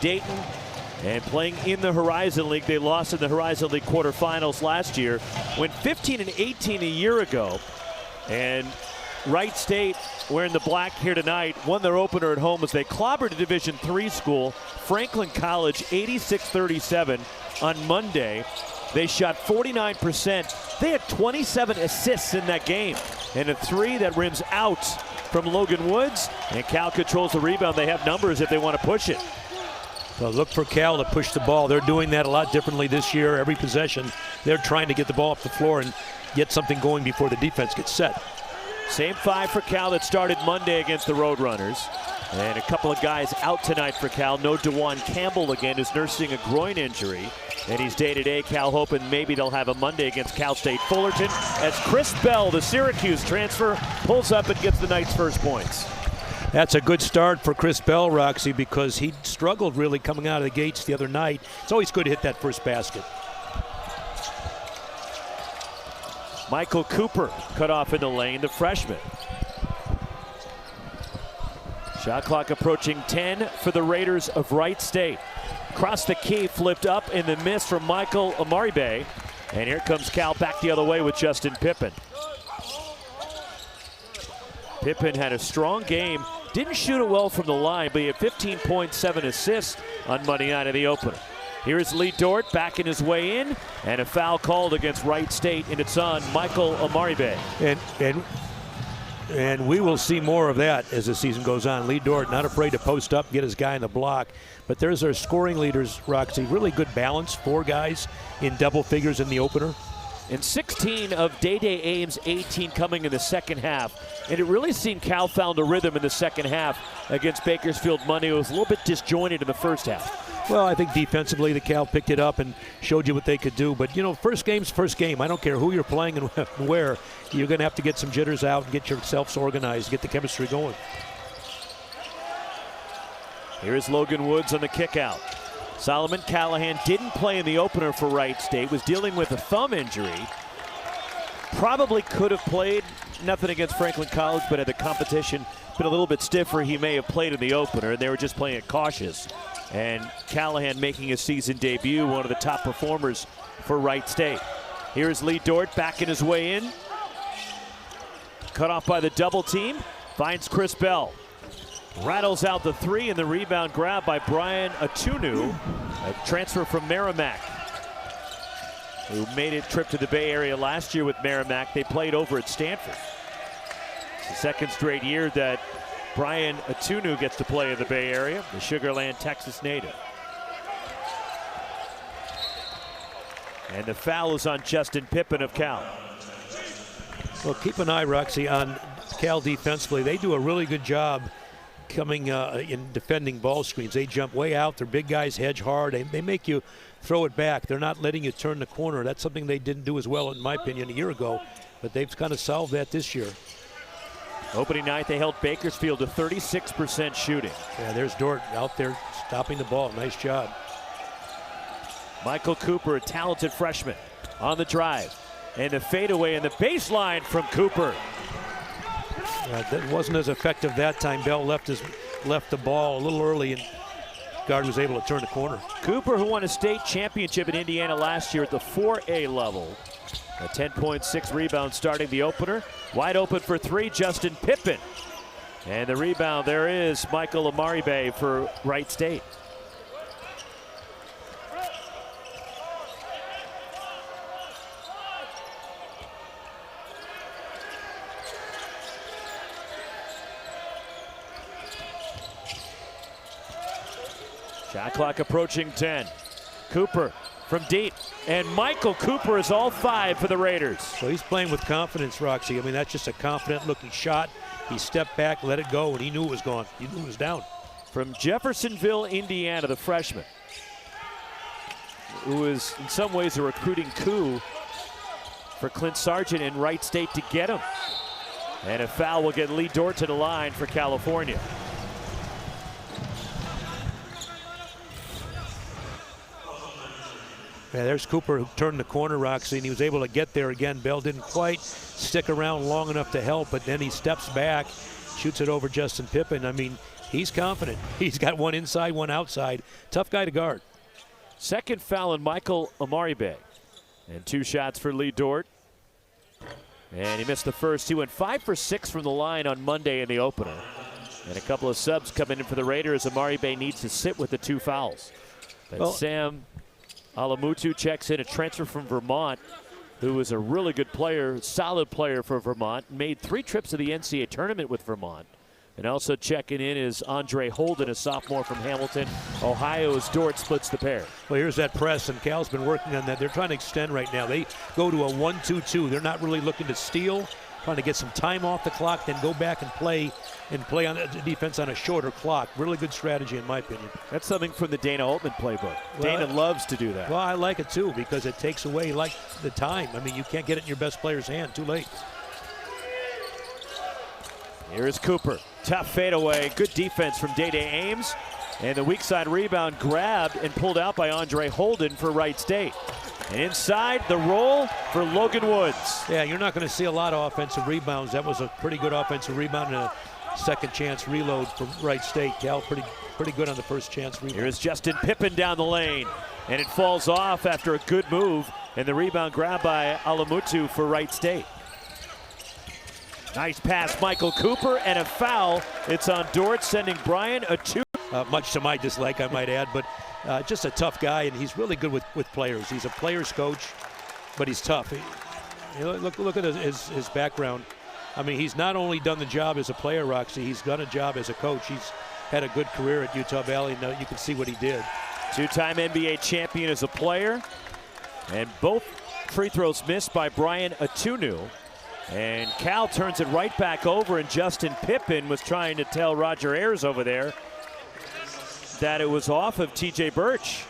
Dayton, and playing in the Horizon League. They lost in the Horizon League quarterfinals last year. Went 15-18 a year ago. And Wright State, wearing the black here tonight, won their opener at home as they clobbered a Division III school, Franklin College, 86-37 on Monday. They shot 49%. They had 27 assists in that game, and a three that rims out from Logan Woods, and Cal controls the rebound. They have numbers if they want to push it. Well, look for Cal to push the ball. They're doing that a lot differently this year. Every possession, they're trying to get the ball off the floor and get something going before the defense gets set. Same five for Cal that started Monday against the Roadrunners. And a couple of guys out tonight for Cal. No DeJuan Campbell again, who's nursing a groin injury. And he's day-to-day. Cal hoping maybe they'll have a Monday against Cal State Fullerton, as Chris Bell, the Syracuse transfer, pulls up and gets the night's first points. That's a good start for Chris Bell, Roxy, because he struggled really coming out of the gates the other night. It's always good to hit that first basket. Michael Cooper cut off in the lane, the freshman. Shot clock approaching 10 for the Raiders of Wright State. Across the key, flipped up in the miss from Michael Amaribe. And here comes Cal back the other way with Justin Pippen. Pippen had a strong game. Didn't shoot it well from the line, but he had 15.7 assists on Monday night of the opener. Here's Lee Dort backing his way in, and a foul called against Wright State, and it's on Michael Amaribe. And we will see more of that as the season goes on. Lee Dort not afraid to post up, get his guy in the block. But there's our scoring leaders, Roxy. Really good balance. 4 guys in double figures in the opener. And 16 of Dai Dai Ames, 18 coming in the second half. And it really seemed Cal found a rhythm in the second half against Bakersfield Monday. It was a little bit disjointed in the first half. Well, I think defensively the Cal picked it up and showed you what they could do. But, you know, first game's first game. I don't care who you're playing and where. You're going to have to get some jitters out and get yourselves organized, get the chemistry going. Here's Logan Woods on the kick out. Solomon Callahan didn't play in the opener for Wright State, was dealing with a thumb injury. Probably could have played, nothing against Franklin College, but at the competition, been a little bit stiffer. He may have played in the opener, and they were just playing it cautious. And Callahan making his season debut, one of the top performers for Wright State. Here's Lee Dort backing his way in. Cut off by the double team, finds Chris Bell. Rattles out the three, and the rebound grab by Brian Atunu, a transfer from Merrimack, who made a trip to the Bay Area last year with Merrimack. They played over at Stanford. It's the second straight year that Brian Atunu gets to play in the Bay Area, the Sugar Land, Texas native. And the foul is on Justin Pippen of Cal. Well, keep an eye, Roxy, on Cal defensively. They do a really good job coming in defending ball screens. They jump way out. Their big guys hedge hard. They make you throw it back. They're not letting you turn the corner. That's something they didn't do as well, in my opinion, a year ago. But they've kind of solved that this year. Opening night, they held Bakersfield to 36% shooting. Yeah, there's Dort out there stopping the ball. Nice job. Michael Cooper, a talented freshman, on the drive. And the fadeaway and the baseline from Cooper. That wasn't as effective that time. Bell left the ball a little early, and guard was able to turn the corner. Cooper, who won a state championship in Indiana last year at the 4A level. A 10.6 rebound starting the opener. Wide open for three, Justin Pippen. And the rebound, there is Michael Amaribe for Wright State. Shot clock approaching 10. Cooper from deep, and Michael Cooper is all 5 for the Raiders. So he's playing with confidence, Roxy. I mean, that's just a confident looking shot. He stepped back, let it go, and he knew it was gone. He knew it was down. From Jeffersonville, Indiana, the freshman, who is in some ways a recruiting coup for Clint Sargent and Wright State to get him. And a foul will get Lee Dort to the line for California. Yeah, there's Cooper, who turned the corner, Roxy, and he was able to get there again. Bell didn't quite stick around long enough to help, but then he steps back, shoots it over Justin Pippen. I mean, He's confident. He's got one inside, one outside. Tough guy to guard. Second foul on Michael Amaribe. And 2 shots for Lee Dort. And he missed the first. He went 5 for 6 from the line on Monday in the opener. And a couple of subs coming in for the Raiders. Amaribe needs to sit with the 2 fouls. But Sam Alamutu checks in, a transfer from Vermont, who was a really good player, solid player for Vermont. Made 3 trips to the NCAA tournament with Vermont. And also checking in is Andre Holden, a sophomore from Hamilton, Ohio, as Dort splits the pair. Well, here's that press, and Cal's been working on that. They're trying to extend right now. They go to a 1-2-2. They're not really looking to steal, trying to get some time off the clock, then go back and play on the defense on a shorter clock. Really good strategy, in my opinion. That's something from the Dana Altman playbook. Dana loves to do that. Well, I like it too, because it takes away the time. I mean, you can't get it in your best player's hand too late. Here is Cooper. Tough fadeaway. Good defense from Dai Dai Ames. And the weak side rebound grabbed and pulled out by Andre Holden for Wright State. And inside the roll for Logan Woods. Yeah, you're not going to see a lot of offensive rebounds. That was a pretty good offensive rebound and a second chance reload from Wright State. Cal pretty good on the first chance rebound. Here's Justin Pippen down the lane. And it falls off after a good move. And the rebound grabbed by Alamutu for Wright State. Nice pass, Michael Cooper, and a foul. It's on Dort, sending Bryant a 2. Much to my dislike, I might add, but just a tough guy, and he's really good with players. He's a player's coach, but he's tough. Look at his background. I mean, he's not only done the job as a player, Roxy, he's done a job as a coach. He's had a good career at Utah Valley, and you can see what he did. 2-time NBA champion as a player, and both free throws missed by Bryant Atunu. And Cal turns it right back over, and Justin Pippen was trying to tell Roger Ayers over there that it was off of TJ Birch.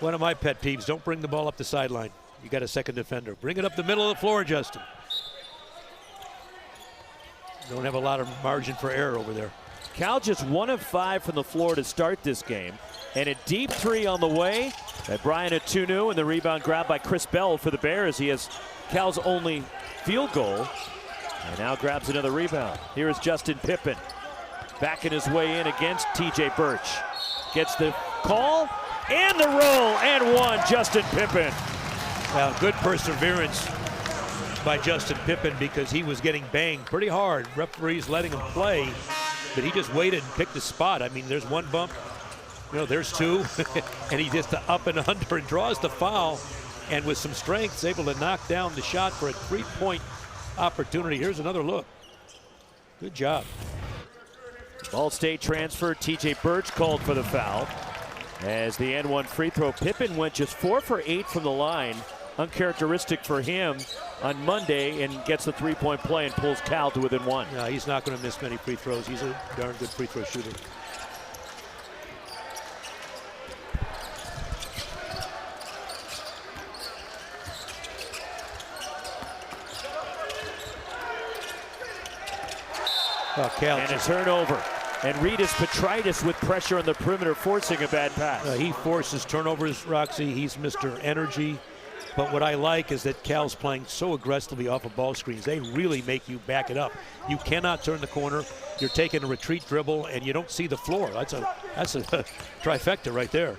One of my pet peeves, don't bring the ball up the sideline. You got a second defender. Bring it up the middle of the floor, Justin. Don't have a lot of margin for error over there. Cal just 1 of 5 from the floor to start this game. And a deep 3 on the way by Bryant Atunu, and the rebound grabbed by Chris Bell for the Bears. He has Cal's only field goal, and now grabs another rebound. Here is Justin Pippen backing his way in against TJ Birch. Gets the call and the roll, and 1, Justin Pippen. Well, good perseverance by Justin Pippen, because he was getting banged pretty hard. Referees letting him play, but he just waited and picked a spot. I mean, there's 1 bump, there's 2, and he just up and under and draws the foul. And with some strength, is able to knock down the shot for a 3-point opportunity. Here's another look. Good job. Ball State transfer, TJ Birch called for the foul. As the N1 free throw, Pippen went just 4 for 8 from the line. Uncharacteristic for him on Monday, and gets the 3-point play and pulls Cal to within 1. No, he's not going to miss many free throws. He's a darn good free throw shooter. And a turnover. And Rytis Petritis with pressure on the perimeter, forcing a bad pass. He forces turnovers, Roxy. He's Mr. Energy. But what I like is that Cal's playing so aggressively off of ball screens. They really make you back it up. You cannot turn the corner. You're taking a retreat dribble, and you don't see the floor. That's a trifecta right there.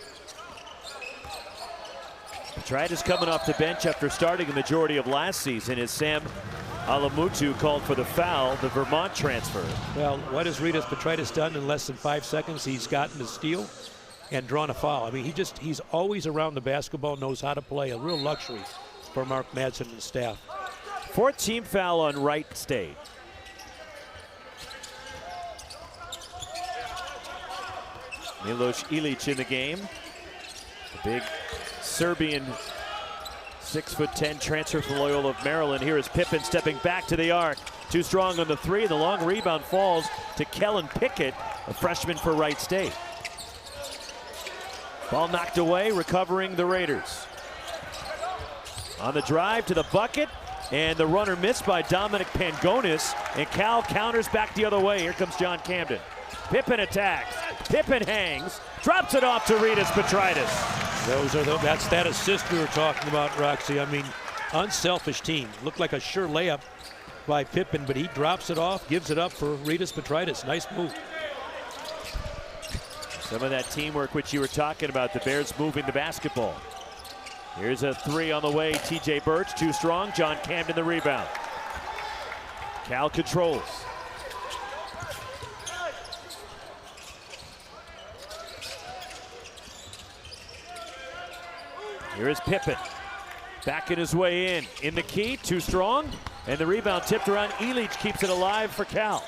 Petritis coming off the bench after starting the majority of last season, as Sam Alamutu called for the foul, the Vermont transfer. Well, what has Rytis Petritis done in less than 5 seconds? He's gotten the steal and drawn a foul. I mean, he's always around the basketball, knows how to play. A real luxury for Mark Madsen and the staff. 4th team foul on Wright State. Milos Ilic in the game. The big Serbian 6'10" transfer from Loyola of Maryland. Here is Pippen stepping back to the arc. Too strong on the 3. The long rebound falls to Kellen Pickett, a freshman for Wright State. Ball knocked away, recovering the Raiders. On the drive to the bucket, and the runner missed by Dominic Pangonis, and Cal counters back the other way. Here comes John Camden. Pippen attacks. Pippen hangs, drops it off to Rytis Petritis. That's that assist we were talking about, Roxy. I mean, unselfish team. Looked like a sure layup by Pippen, but he drops it off, gives it up for Rytis Petritis. Nice move. Some of that teamwork which you were talking about, the Bears moving the basketball. Here's a three on the way. TJ Birch, too strong. John Camden the rebound. Cal controls. Here is Pippen. Backing his way in the key, too strong. And the rebound tipped around. Elich keeps it alive for Cal.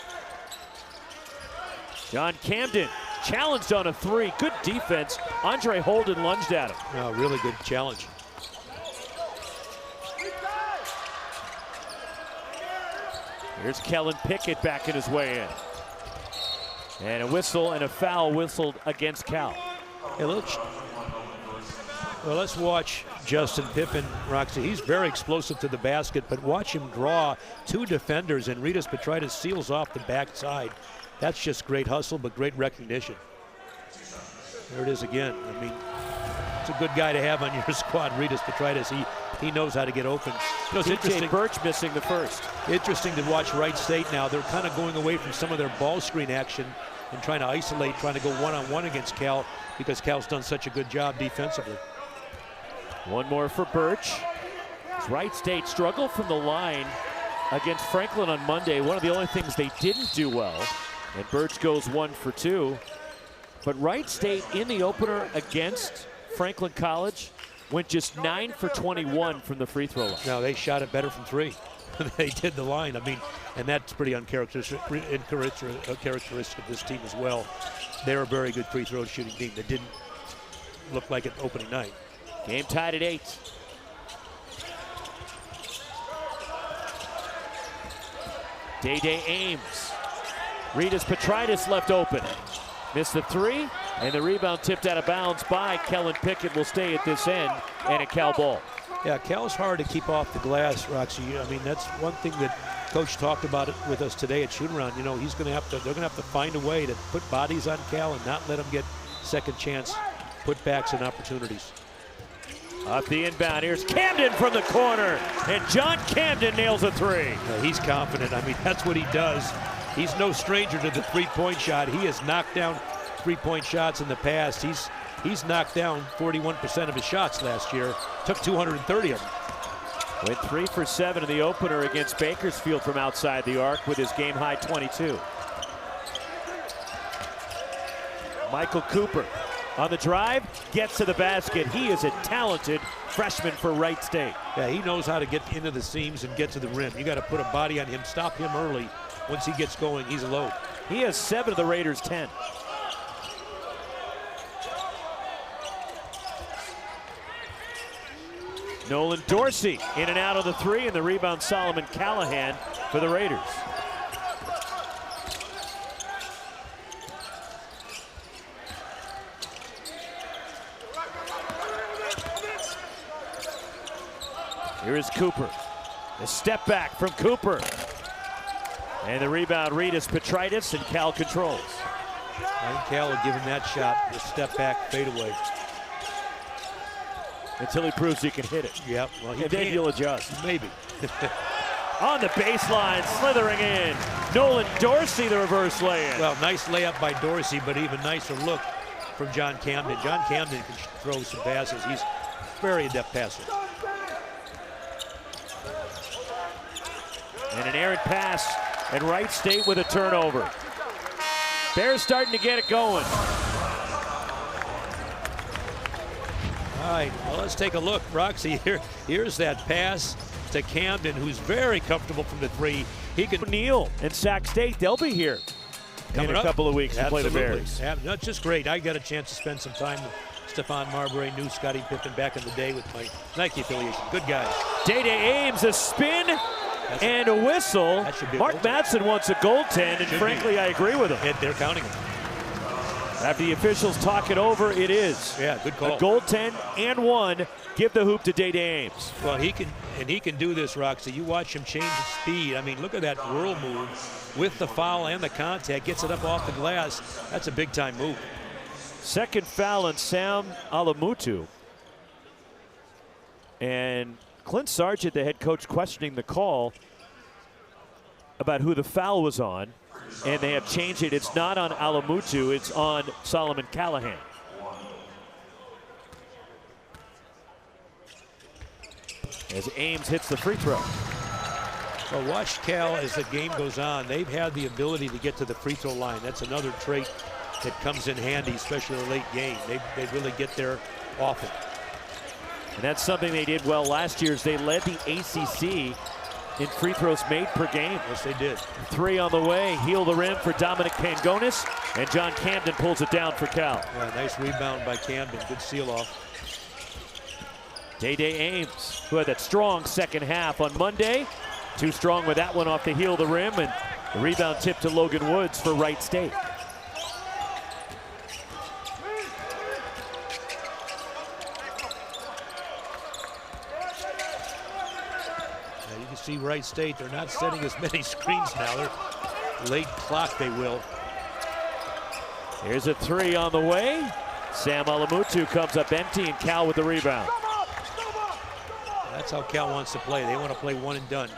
John Camden challenged on a three. Good defense. Andre Holden lunged at him. Oh, really good challenge. Here's Kellen Pickett backing his way in. And a whistle and a foul whistled against Cal. Hey, well, let's watch Justin Pippen, Roxy. He's very explosive to the basket, but watch him draw two defenders, and Rytas Petraitis seals off the backside. That's just great hustle, but great recognition. There it is again. I mean, it's a good guy to have on your squad, Rytas Petraitis. He knows how to get open. You know, it's interesting. Birch missing the first. Interesting to watch Wright State now. They're kind of going away from some of their ball screen action and trying to isolate, trying to go one-on-one against Cal, because Cal's done such a good job defensively. One more for Birch. Wright State struggled from the line against Franklin on Monday. One of the only things they didn't do well. And Birch goes 1 for 2. But Wright State in the opener against Franklin College went just 9 for 21 from the free throw line. No, they shot it better from three than they did the line. I mean, and that's pretty uncharacteristic of this team as well. They're a very good free throw shooting team that didn't look like it opening night. Game tied at 8. Dai Dai Ames. Rytas Petraitis left open. Missed the three, and the rebound tipped out of bounds by Kellen Pickett. Will stay at this end, and a Cal ball. Yeah, Cal's hard to keep off the glass, Roxy. I mean, that's one thing that Coach talked about it with us today at shoot-around. You know, they're going to have to find a way to put bodies on Cal and not let them get second chance putbacks and opportunities. Up the inbound, here's Camden from the corner, and John Camden nails a three. He's confident. I mean, that's what he does. He's no stranger to the three-point shot. He has knocked down three-point shots in the past. He's knocked down 41% of his shots last year. Took 230 of them. Went 3 for 7 in the opener against Bakersfield from outside the arc with his game-high 22. Michael Cooper on the drive, gets to the basket. He is a talented freshman for Wright State. Yeah, he knows how to get into the seams and get to the rim. You got to put a body on him, stop him early. Once he gets going, he's a load. He has 7 of the Raiders' 10. Nolan Dorsey in and out of the three, and the rebound Solomon Callahan for the Raiders. Here is Cooper. A step back from Cooper. And the rebound, Rytas Petraitis, and Cal controls. I think Cal will give him that shot, a step back, fade away. Until he proves he can hit it. Yep. Well, and then he'll adjust. Maybe. On the baseline, slithering in. Nolan Dorsey, the reverse lay-in. Well, nice layup by Dorsey, but even nicer look from John Camden. John Camden can throw some passes. He's a very adept passer. And an errant pass, and Wright State with a turnover. Bears starting to get it going. All right, well, let's take a look. Roxy, here's that pass to Camden, who's very comfortable from the three. He can. Neal and Sac State, they'll be here in a couple of weeks to play the Bears. That's just great. I got a chance to spend some time with Stephon Marbury, knew Scottie Pippen back in the day with my Nike affiliation. Good guys. Dai Dai Ames, a spin and a whistle. Mark Madsen wants a goaltend, and frankly, I agree with him. They're counting him. After the officials talk it over, it is. Yeah, good call. A goaltend and one. Give the hoop to Dai Dai Ames. Well, he can do this, Roxy. You watch him change his speed. I mean, look at that whirl move with the foul and the contact. Gets it up off the glass. That's a big-time move. Second foul on Sam Alamutu. And Clint Sargent, the head coach, questioning the call about who the foul was on. and they have changed it. It's not on Alamutu, it's on Solomon Callahan. As Ames hits the free throw. Well, watch Cal as the game goes on. They've had the ability to get to the free throw line. That's another trait that comes in handy, especially in the late game. They really get there often. And that's something they did well last year, as they led the ACC in free throws made per game. Yes, they did. 3 on the way. Heel the rim for Dominic Pangonis, and John Camden pulls it down for Cal. Yeah, nice rebound by Camden. Good seal off. Dai Dai Ames, who had that strong second half on Monday. Too strong with that one off the heel of the rim, and the rebound tip to Logan Woods for Wright State. Now you can see Wright State, they're not setting as many screens now. They're late clock, they will. Here's a 3 on the way. Sam Alamutu comes up empty, and Cal with the rebound. That's how Cal wants to play. They want to play one and done.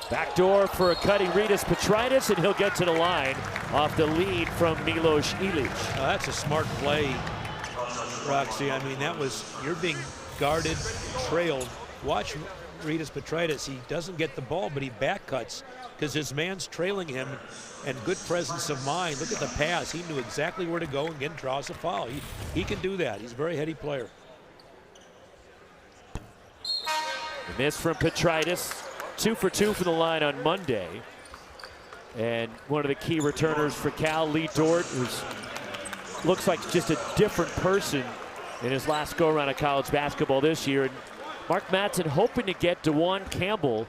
Backdoor for a cutting Ritas Petritis, and he'll get to the line off the lead from Milos Ilic. Oh, that's a smart play, Roxy. I mean, you're being guarded, trailed. Watch Ritas Petritis. He doesn't get the ball, but he back cuts because his man's trailing him, and good presence of mind. Look at the pass. He knew exactly where to go and again draws a foul. He can do that. He's a very heady player. The miss from Petritis. 2 for 2 from the line on Monday. And one of the key returners for Cal, Lee Dort, who looks like just a different person in his last go-around of college basketball this year. And Mark Madsen hoping to get DeJuan Campbell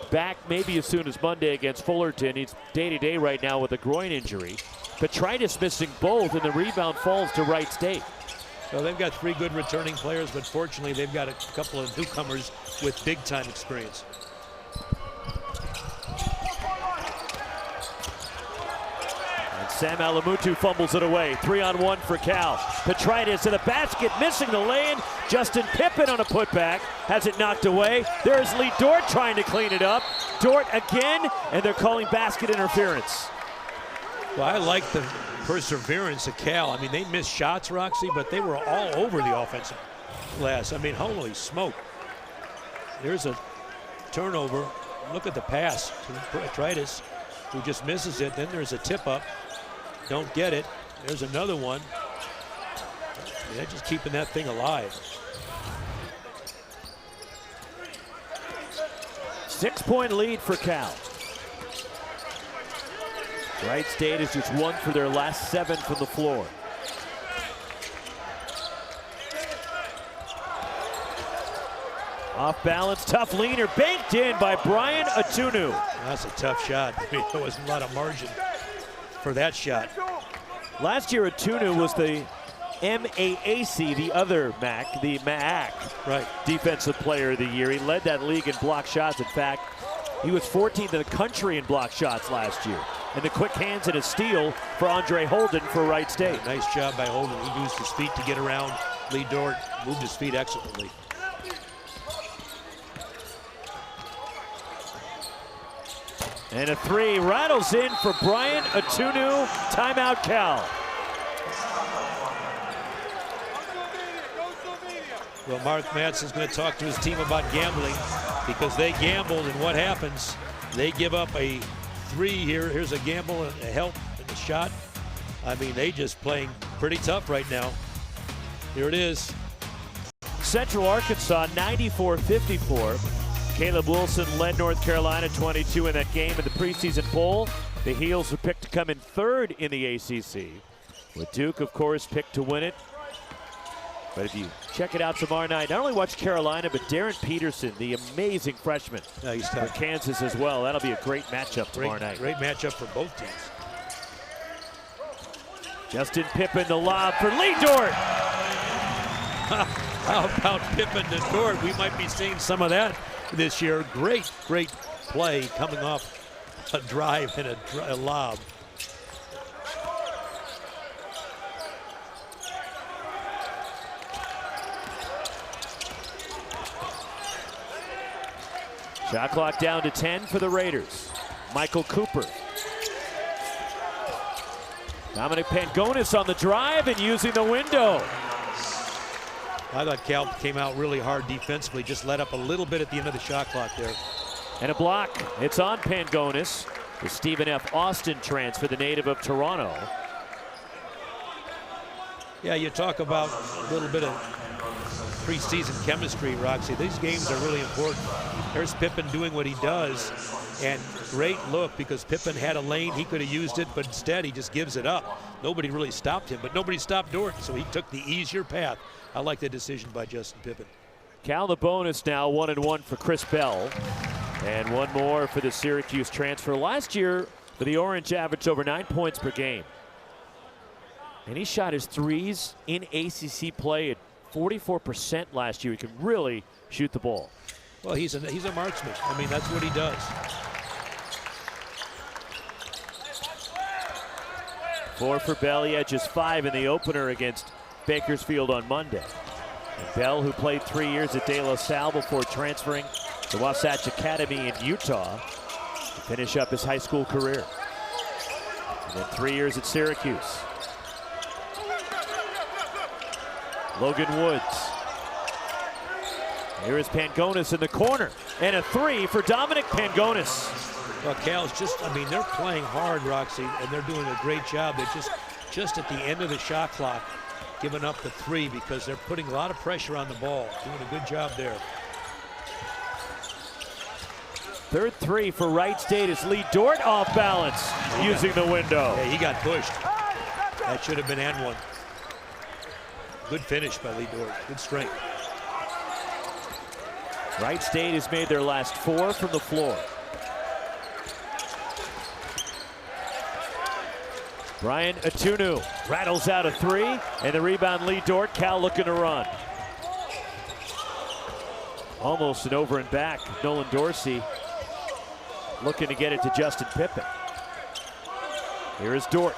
back maybe as soon as Monday against Fullerton. He's day-to-day right now with a groin injury. Petritis missing both, and the rebound falls to Wright State. So they've got 3 good returning players, but fortunately they've got a couple of newcomers with big-time experience. Sam Alamutu fumbles it away. 3-on-1 for Cal. Petritis to the basket, missing the lane. Justin Pippen on a putback, has it knocked away. There's Lee Dort trying to clean it up. Dort again, and they're calling basket interference. Well, I like the perseverance of Cal. I mean, they missed shots, Roxy, but they were all over the offensive glass. I mean, holy smoke. There's a turnover. Look at the pass to Petritis, who just misses it. Then there's a tip-up. Don't get it. There's another one. They're just keeping that thing alive. 6-point lead for Cal. Wright State has just 1 for their last 7 from the floor. Off balance, tough leaner, banked in by Brian Atunu. That's a tough shot. I mean, there wasn't a lot of margin for that shot. Last year, Atunu was the MAAC, the other MAC, the MAAC right. Defensive Player of the Year. He led that league in block shots. In fact, he was 14th in the country in block shots last year. And the quick hands and a steal for Andre Holden for Wright State. Yeah, nice job by Holden. He used his feet to get around Lee Dort, moved his feet excellently. And a 3 rattles in for Brian Atunu. Timeout, Cal. Well, Mark Madsen's going to talk to his team about gambling because they gambled, and what happens? They give up a 3 here. Here's a gamble and a help and a shot. I mean, they just playing pretty tough right now. Here it is. Central Arkansas 94-54. Caleb Wilson led North Carolina 22 in that game in the preseason poll. The Heels were picked to come in 3rd in the ACC. With Duke, of course, picked to win it. But if you check it out tomorrow night, not only watch Carolina, but Darren Peterson, the amazing freshman for Kansas as well. That'll be a great matchup tomorrow night. Great matchup for both teams. Justin Pippen, the lob for Lee Dort. How about Pippen to Dort? We might be seeing some of that this year. Great play coming off a drive and a lob. Shot clock down to 10 for the Raiders. Michael Cooper. Dominic Pangonis on the drive and using the window. I thought Cal came out really hard defensively, just let up a little bit at the end of the shot clock there. And a block. It's on Pangonis. The Stephen F. Austin transfer, the native of Toronto. Yeah, you talk about a little bit of preseason chemistry, Roxy. These games are really important. There's Pippen doing what he does, and great look because Pippen had a lane. He could have used it, but instead he just gives it up. Nobody really stopped him, but nobody stopped Dort, so he took the easier path. I like the decision by Justin Pippen. Cal the bonus now, 1-1 for Chris Bell. And one more for the Syracuse transfer. Last year, for the Orange, averaged over 9 points per game. And he shot his threes in ACC play at 44% last year. He can really shoot the ball. Well, he's a marksman. I mean, that's what he does. Four for Bell. He had just 5 in the opener against Bakersfield on Monday. And Bell, who played 3 years at De La Salle before transferring to Wasatch Academy in Utah to finish up his high school career. And then 3 years at Syracuse. Logan Woods. Here is Pangonis in the corner. And a 3 for Dominic Pangonis. Well, Cal's just, I mean, they're playing hard, Roxy, and they're doing a great job. They're just at the end of the shot clock, giving up the 3 because they're putting a lot of pressure on the ball. Doing a good job there. Third 3 for Wright State as Lee Dort off balance, using the window. Yeah, he got pushed. That should have been and one. Good finish by Lee Dort. Good strength. Wright State has made their last 4 from the floor. Brian Atunu rattles out a 3, and the rebound Lee Dort. Cal looking to run. Almost an over and back. Nolan Dorsey looking to get it to Justin Pippen. Here is Dort.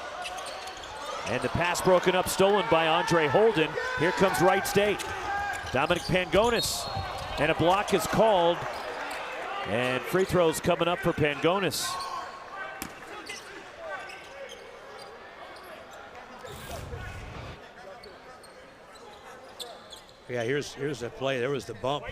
And the pass broken up, stolen by Andre Holden. Here comes Wright State. Dominic Pangonis. And a block is called. And free throws coming up for Pangonis. Yeah, here's the play. There was the bump.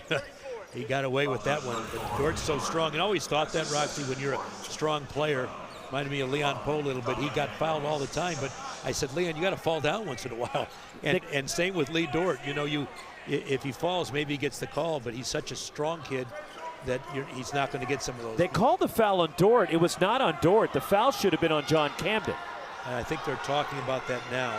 He got away with that one. But Dort's so strong. And I always thought that, Roxy, when you're a strong player, reminded me of Leon Poe a little bit. He got fouled all the time. But I said, Leon, you got to fall down once in a while. And same with Lee Dort. You know, if he falls, maybe he gets the call. But he's such a strong kid that he's not going to get some of those. They called the foul on Dort. It was not on Dort. The foul should have been on John Camden. And I think they're talking about that now.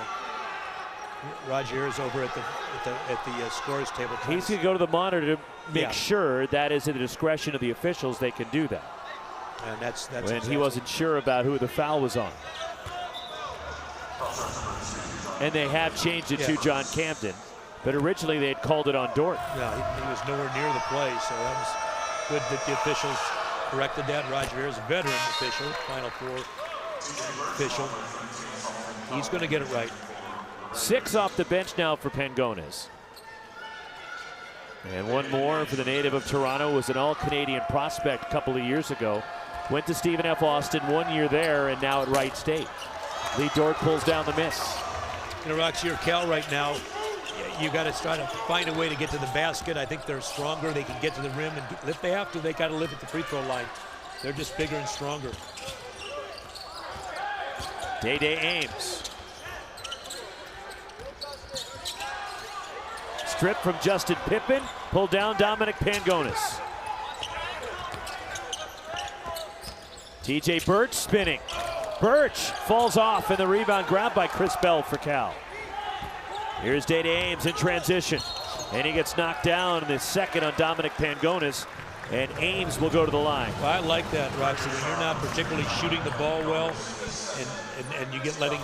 Roger is over at the scores table. He's going to go to the monitor to make sure that is at the discretion of the officials. They can do that. And that's when exactly. He wasn't sure about who the foul was on. And they have changed it to John Camden. But originally they had called it on Dort. No, he was nowhere near the play, so that was good that the officials corrected that. Roger Ayers, a veteran official, Final Four official. He's going to get it right. 6 off the bench now for Pangonis. And one more for the native of Toronto. Was an all-Canadian prospect a couple of years ago. Went to Stephen F. Austin 1 year there and now at Wright State. Lee Dort pulls down the miss. You know, Roxy, or Cal right now, you got to try to find a way to get to the basket. I think they're stronger. They can get to the rim, and if they have to, they got to live at the free throw line. They're just bigger and stronger. Dai Dai Ames. Strip from Justin Pippen. Pulled down Dominic Pangonis. TJ Birch spinning. Birch falls off, and the rebound grabbed by Chris Bell for Cal. Here's Dai Dai Ames in transition. And he gets knocked down in the second on Dominic Pangonis. And Ames will go to the line. Well, I like that, Roxy. When you're not particularly shooting the ball well, and you get letting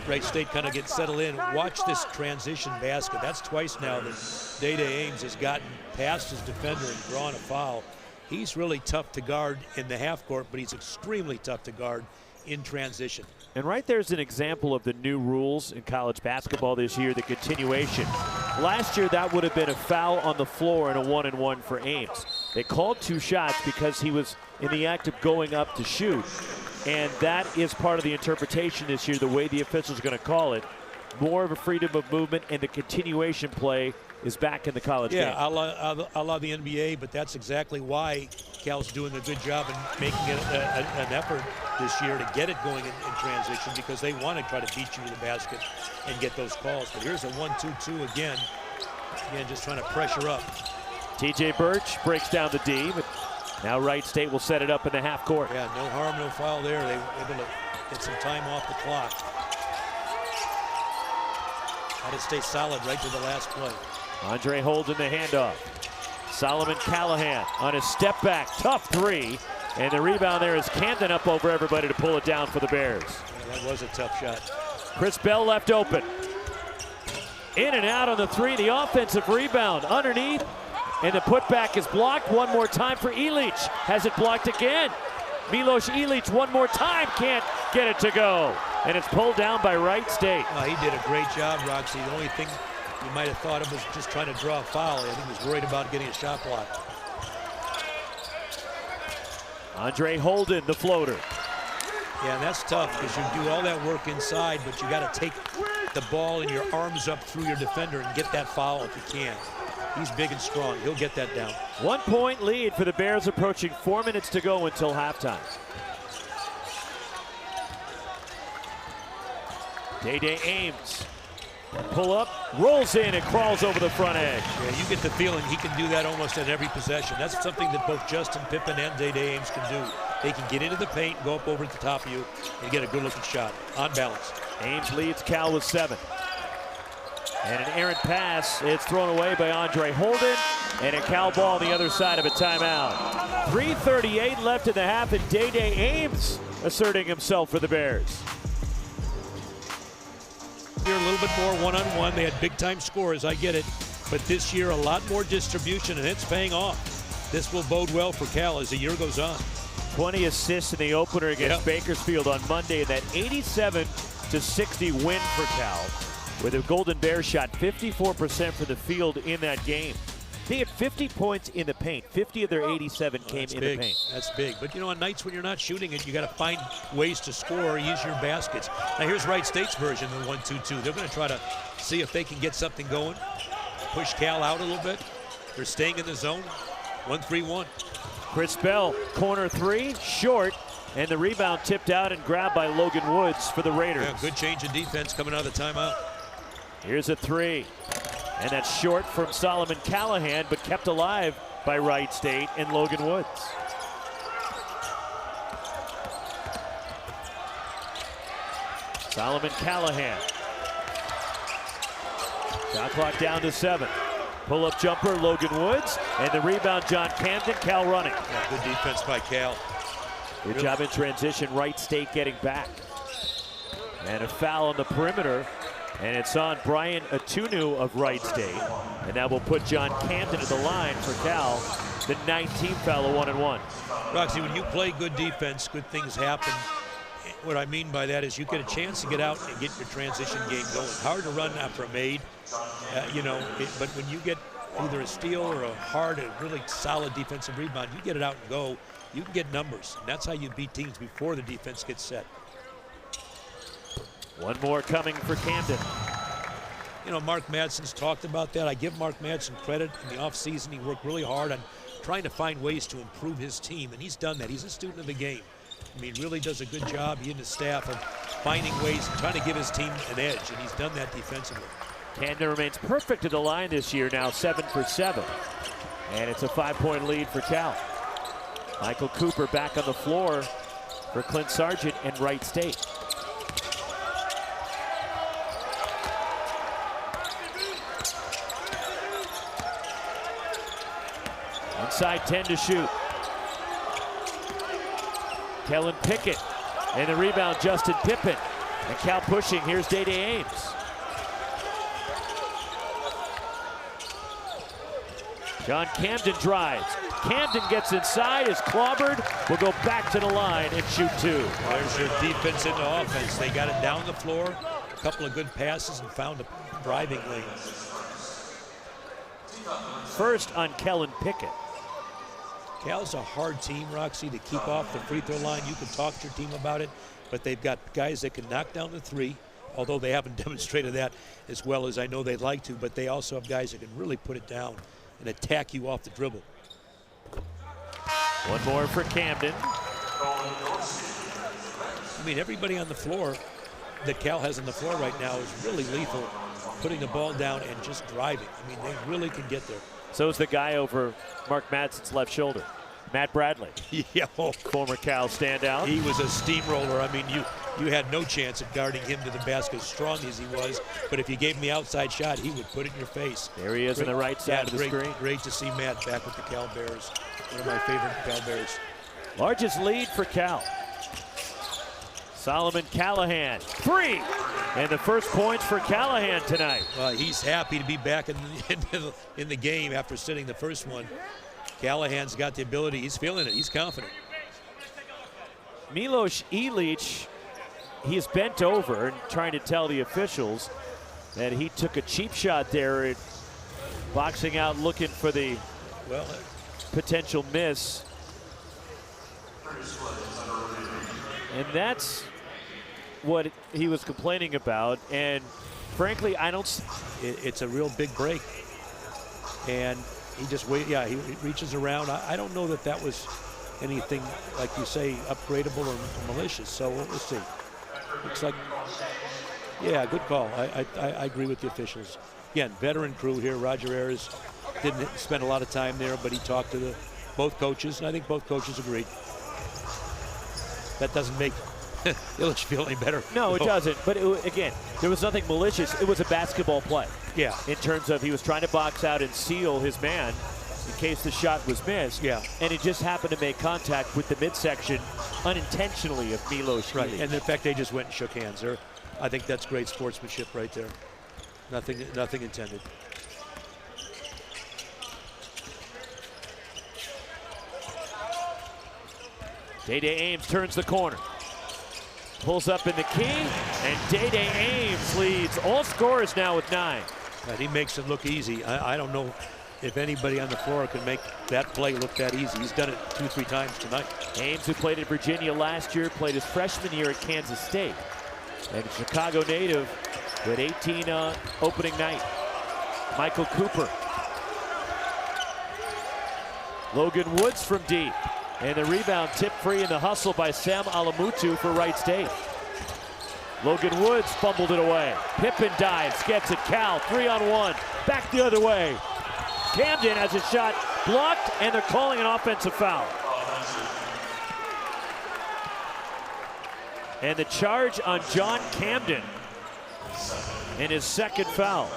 Wright State kind of get settled in, watch this transition basket. That's twice now that Dai Dai Ames has gotten past his defender and drawn a foul. He's really tough to guard in the half court, but he's extremely tough to guard in transition. And right there's an example of the new rules in college basketball this year, the continuation. Last year that would have been a foul on the floor and a 1-and-1 for Ames. They called 2 shots because he was in the act of going up to shoot. And that is part of the interpretation this year, the way the officials are going to call it. More of a freedom of movement, and the continuation play is back in the college game. Yeah, I love the NBA, but that's exactly why Cal's doing a good job in making it an effort this year to get it going in transition, because they want to try to beat you to the basket and get those calls. But here's a 1-2-2 again. Again, just trying to pressure up. TJ Birch breaks down the D, but now Wright State will set it up in the half court. Yeah, no harm, no foul there. They were able to get some time off the clock. Had to stay solid right to the last play. Andre Holden the handoff. Solomon Callahan on his step back, tough 3. And the rebound there is Camden up over everybody to pull it down for the Bears. Yeah, that was a tough shot. Chris Bell left open. In and out on the 3, the offensive rebound underneath. And the putback is blocked. One more time for Ilic. Has it blocked again. Milos Ilic one more time, can't get it to go. And it's pulled down by Wright State. He did a great job, Roxy. The only thing you might have thought of was just trying to draw a foul. I think he was worried about getting a shot blocked. Andre Holden, the floater. Yeah, and that's tough because you do all that work inside, but you got to take the ball and your arms up through your defender and get that foul if you can. He's big and strong. He'll get that down. 1-point lead for the Bears, approaching 4 minutes to go until halftime. Dai Dai Ames. Pull up, rolls in, and crawls over the front edge. Yeah, you get the feeling he can do that almost at every possession. That's something that both Justin Pippen and Dai Dai Ames can do. They can get into the paint, go up over the top of you, and get a good-looking shot on balance. Ames leads Cal with 7. And an errant pass. It's thrown away by Andre Holden. And a Cal ball on the other side of a timeout. 3:38 left in the half, and Dai Dai Ames asserting himself for the Bears. Here a little bit more one-on-one. They had big-time scores, I get it. But this year, a lot more distribution, and it's paying off. This will bode well for Cal as the year goes on. 20 assists in the opener against Bakersfield on Monday, and that 87-60 win for Cal, where the Golden Bears shot 54% from the field in that game. They had 50 points in the paint. 50 of their 87 came in the paint. That's big. But, you know, on nights when you're not shooting it, you got to find ways to score, use your baskets. Now, here's Wright State's version of the 1-2-2. They're going to try to see if they can get something going, push Cal out a little bit. They're staying in the zone. 1-3-1. Chris Bell, corner 3, short, and the rebound tipped out and grabbed by Logan Woods for the Raiders. Yeah, good change in defense coming out of the timeout. Here's a 3, and that's short from Solomon Callahan, but kept alive by Wright State and Logan Woods. Solomon Callahan. Shot clock down to 7. Pull-up jumper, Logan Woods, and the rebound, John Camden. Cal running. Yeah, good defense by Cal. Good job in transition. Wright State getting back. And a foul on the perimeter. And it's on Brian Atunu of Wright State. And that will put John Camden at the line for Cal. The 19th foul, a 1-and-1. Roxy, when you play good defense, good things happen. What I mean by that is you get a chance to get out and get your transition game going. Hard to run after a made, but when you get either a steal or a hard, a really solid defensive rebound, you get it out and go, you can get numbers. And that's how you beat teams before the defense gets set. One more coming for Camden. You know, Mark Madsen's talked about that. I give Mark Madsen credit. In the offseason, he worked really hard on trying to find ways to improve his team, and he's done that. He's a student of the game. I mean, really does a good job, he and his staff, of finding ways and trying to give his team an edge, and he's done that defensively. Camden remains perfect at the line this year, now 7 for 7. And it's a 5-point lead for Cal. Michael Cooper back on the floor for Clint Sargent and Wright State. Inside 10 to shoot. Kellen Pickett, and the rebound, Justin Pippen. And Cal pushing, here's Dai Dai Ames. John Camden drives. Camden gets inside, is clobbered, will go back to the line and shoot 2. There's your defense into offense. They got it down the floor, a couple of good passes, and found a driving lane. First on Kellen Pickett. Cal's a hard team, Roxy, to keep off the free throw line. You can talk to your team about it, but they've got guys that can knock down the three, although they haven't demonstrated that as well as I know they'd like to, but they also have guys that can really put it down and attack you off the dribble. One more for Camden. I mean, everybody on the floor that Cal has on the floor right now is really lethal, putting the ball down and just driving. I mean, they really can get there. So is the guy over Mark Madsen's left shoulder, Matt Bradley. Yeah, former Cal standout. He was a steamroller. I mean, you had no chance of guarding him to the basket, as strong as he was. But if you gave him the outside shot, he would put it in your face. There he is on the right side of the screen. Great to see Matt back with the Cal Bears. One of my favorite Cal Bears. Largest lead for Cal. Solomon Callahan, 3. And the first points for Callahan tonight. He's happy to be back in the game after sitting the first one. Callahan's got the ability. He's feeling it. He's confident. Milos Ilic, he's bent over and trying to tell the officials that he took a cheap shot there at boxing out, looking for the potential miss. And that's what he was complaining about. And frankly, I don't. It's a real big break. And he just he reaches around. I don't know that was anything, like you say, upgradable or malicious. So we'll see. Looks like, good call. I agree with the officials. Again, veteran crew here. Roger Ayers didn't spend a lot of time there, but he talked to both coaches, and I think both coaches agreed. That doesn't make Illich feel any better. No, it doesn't. But again, there was nothing malicious. It was a basketball play. Yeah. In terms of he was trying to box out and seal his man in case the shot was missed. Yeah. And it just happened to make contact with the midsection unintentionally of Milos. Right. And in fact, they just went and shook hands. I think that's great sportsmanship right there. Nothing intended. Dai Dai Ames turns the corner. Pulls up in the key, and Dai Dai Ames leads all scorers now with 9. And he makes it look easy. I don't know if anybody on the floor can make that play look that easy. He's done it 2-3 times tonight. Ames, who played at Virginia last year, played his freshman year at Kansas State. And a Chicago native with 18 opening night. Michael Cooper. Logan Woods from deep. And the rebound tip free in the hustle by Sam Alamutu for Wright State. Logan Woods fumbled it away. Pippen dives, gets it. Cal, 3-on-1. Back the other way. Camden has a shot blocked, and they're calling an offensive foul. And the charge on John Camden in his second foul.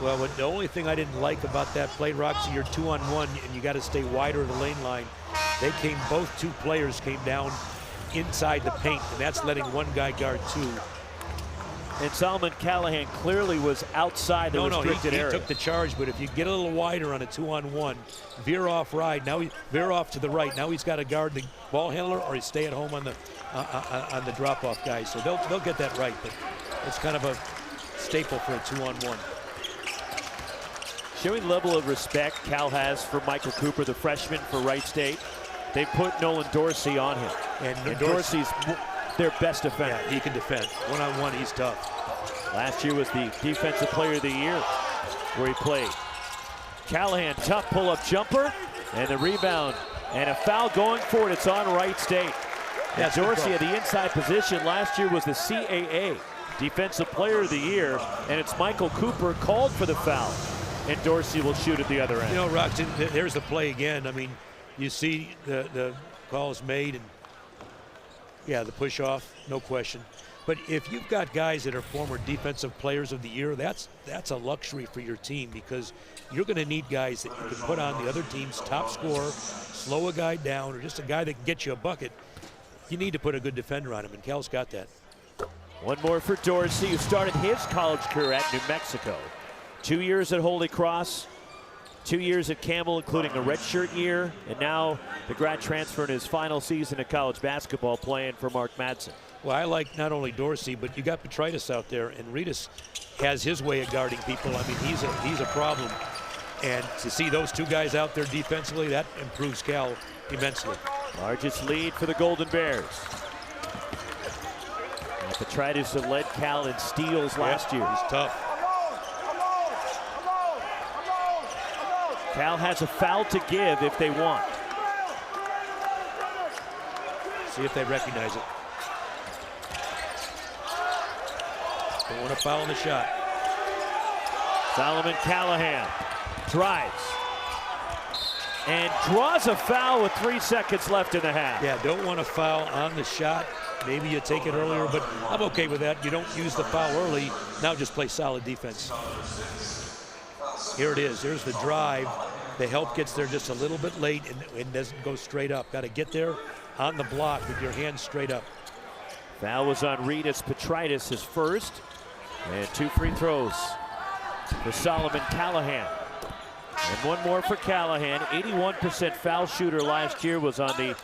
Well, the only thing I didn't like about that play, Roxy, you're 2-on-1 and you got to stay wider of the lane line. Both two players came down inside the paint, and that's letting one guy guard 2. And Solomon Callahan clearly was outside the restricted area. He took the charge, but if you get a little wider on a 2-on-1, veer off to the right. Now he's got to guard the ball handler, or he stay at home on the drop-off guy. So they'll get that right, but it's kind of a staple for a 2-on-1. Showing level of respect Cal has for Michael Cooper, the freshman for Wright State. They put Nolan Dorsey on him. And Dorsey's their best defender. Yeah, he can defend. 1-on-1, he's tough. Last year was the Defensive Player of the Year where he played. Callahan, tough pull-up jumper, and the rebound. And a foul going for it. It's on Wright State. And Dorsey at the inside position last year was the CAA Defensive Player of the Year, and it's Michael Cooper called for the foul. And Dorsey will shoot at the other end. You know, Roxy, there's the play again. I mean, you see the calls made, and the push off, no question. But if you've got guys that are former Defensive Players of the Year, that's a luxury for your team, because you're going to need guys that you can put on the other team's top scorer, slow a guy down, or just a guy that can get you a bucket. You need to put a good defender on him, and Cal's got that. One more for Dorsey, who started his college career at New Mexico. 2 years at Holy Cross, 2 years at Campbell, including a redshirt year, and now the grad transfer in his final season of college basketball, playing for Mark Madsen. Well, I like not only Dorsey, but you got Petritis out there, and Ritas has his way of guarding people. I mean, he's a problem. And to see those two guys out there defensively, that improves Cal immensely. Largest lead for the Golden Bears. Petritis have led Cal in steals last year. He's tough. Cal has a foul to give if they want. See if they recognize it. Don't want to foul on the shot. Solomon Callahan drives and draws a foul with 3 seconds left in the half. Yeah, don't want to foul on the shot. Maybe you take it earlier, but I'm okay with that. You don't use the foul early. Now just play solid defense. Here it is. There's the drive. The help gets there just a little bit late and doesn't go straight up. Got to get there on the block with your hands straight up. Foul was on Ritas Petritis, his first. And 2 free throws for Solomon Callahan. And one more for Callahan. 81% foul shooter last year, was on the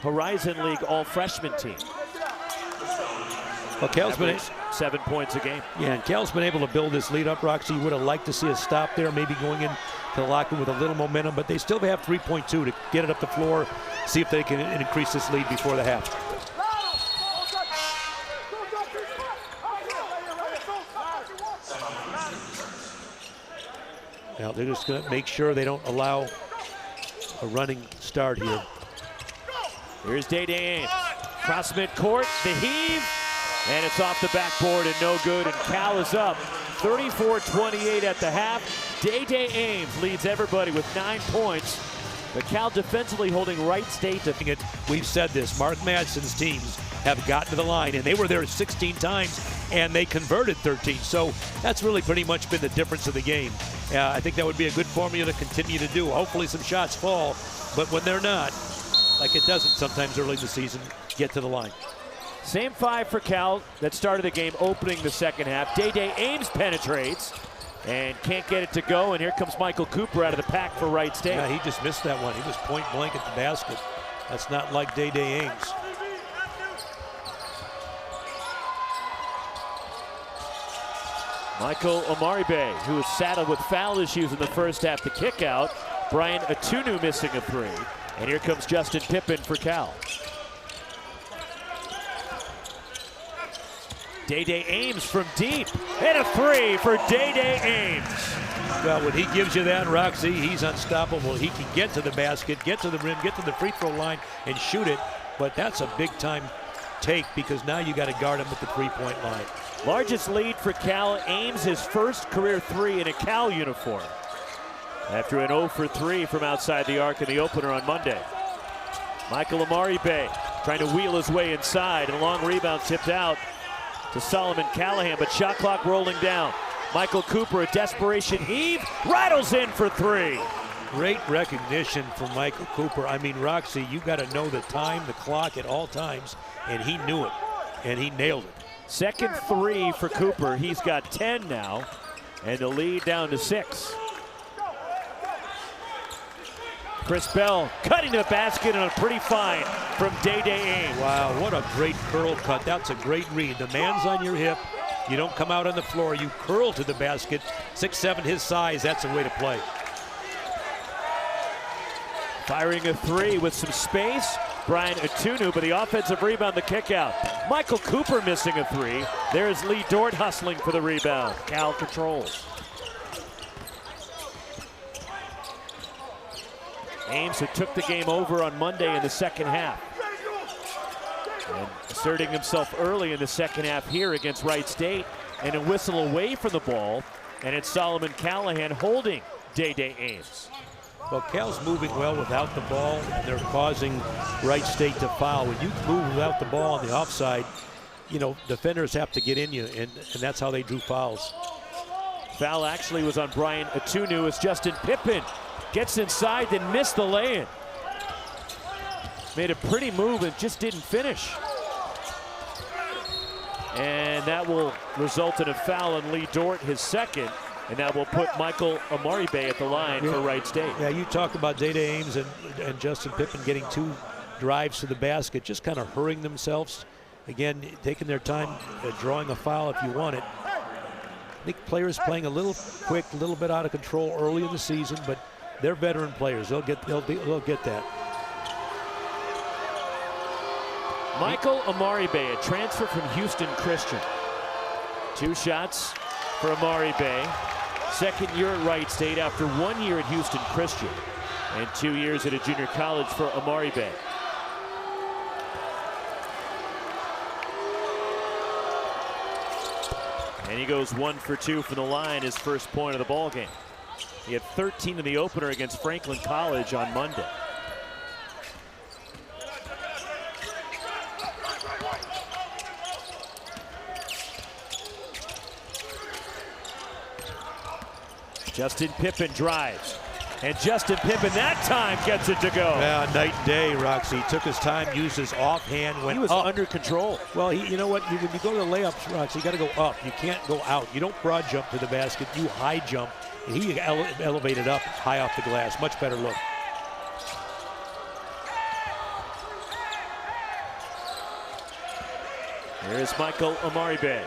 Horizon League all-freshman team. Well, Cal's been 7 points a game. Yeah, and Cal's been able to build this lead up, Roxy. You would have liked to see a stop there, maybe going into the locker room with a little momentum, but they still have 3.2 to get it up the floor, see if they can increase this lead before the half. Now they're just going to make sure they don't allow a running start here. Here's Dai Dai Ames. Cross midcourt, the heave, and it's off the backboard and no good. And Cal is up 34-28 at the half. Dai Dai Ames leads everybody with 9 points. But Cal defensively holding Wright State to it. We've said this, Mark Madsen's teams have gotten to the line, and they were there 16 times, and they converted 13. So that's really pretty much been the difference of the game. I think that would be a good formula to continue to do. Hopefully some shots fall, but when they're not, like it doesn't sometimes early in the season, get to the line. Same 5 for Cal that started the game opening the second half. Dai Dai Ames penetrates and can't get it to go, and here comes Michael Cooper out of the pack for Wright State. Yeah, he just missed that one. He was point blank at the basket. That's not like Dai Dai Ames. Michael Omaribe, who was saddled with foul issues in the first half to kick out. Brian Atunu missing a 3. And here comes Justin Pippen for Cal. Dai Dai Ames from deep. And a 3 for Dai Dai Ames. Well, when he gives you that, Roxy, he's unstoppable. He can get to the basket, get to the rim, get to the free throw line, and shoot it. But that's a big-time take because now you got to guard him at the three-point line. Largest lead for Cal. Ames his first career 3 in a Cal uniform after an 0 for 3 from outside the arc in the opener on Monday. Michael Omaribe trying to wheel his way inside, and a long rebound tipped out to Solomon Callahan, but shot clock rolling down. Michael Cooper, a desperation heave, rattles in for 3. Great recognition from Michael Cooper. I mean, Roxy, you got to know the time, the clock at all times, and he knew it, and he nailed it. Second 3 for Cooper. He's got 10 now, and the lead down to 6. Chris Bell cutting to the basket, and a pretty fine from Dai Dai Ames. Wow, what a great curl cut. That's a great read. The man's on your hip. You don't come out on the floor. You curl to the basket. 6'7", his size. That's a way to play. Firing a 3 with some space. Brian Atunu, but the offensive rebound, the kick out. Michael Cooper missing a 3. There's Lee Dort hustling for the rebound. Cal controls. Ames, who took the game over on Monday in the second half. And asserting himself early in the second half here against Wright State. And a whistle away from the ball. And it's Solomon Callahan holding Dai Dai Ames. Well, Cal's moving well without the ball, and they're causing Wright State to foul. When you move without the ball on the offside, you know, defenders have to get in you, and that's how they drew fouls. Foul actually was on Brian Atunu as Justin Pippen gets inside, then missed the lay-in. Made a pretty move and just didn't finish. And that will result in a foul on Lee Dort, his second. And that will put Michael Omaribe at the line for Wright State. Yeah, you talked about Dai Dai Ames and Justin Pippen getting 2 drives to the basket, just kind of hurrying themselves. Again, taking their time, drawing a foul if you want it. think players playing a little quick, a little bit out of control early in the season, but they're veteran players. They'll get that. Michael Amaribe, a transfer from Houston Christian. 2 shots for Amaribe. Second year at Wright State after 1 year at Houston Christian and 2 years at a junior college for Amaribe. And he goes 1 for 2 from the line, his first point of the ball game. He had 13 in the opener against Franklin College on Monday. Justin Pippen drives. And Justin Pippen that time gets it to go. Yeah, night and day, Roxy. Took his time, used his offhand, went He was up. under control. Well, you know what? When you go to the layups, Roxy, you got to go up. You can't go out. You don't broad jump to the basket. You high jump. And he elevated up high off the glass. Much better look. Here's Michael Amaribe.